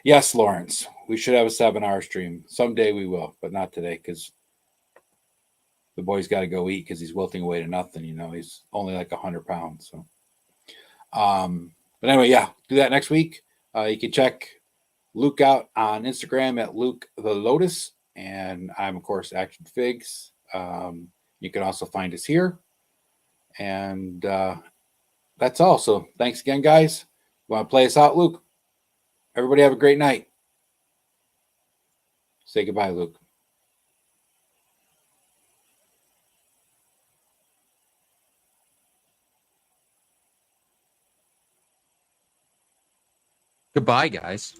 Yes, Lawrence, we should have a 7-hour stream. Someday we will, but not today because the boy's got to go eat because he's wilting away to nothing. He's only like 100 pounds. So, but anyway, yeah, do that next week. You can check Luke out on Instagram at Luke the Lotus, and I'm of course Action Figs. You You can also find us here. And that's all. So thanks again, guys. Want to play us out, Luke? Everybody have a great night. Say goodbye, Luke. Goodbye, guys.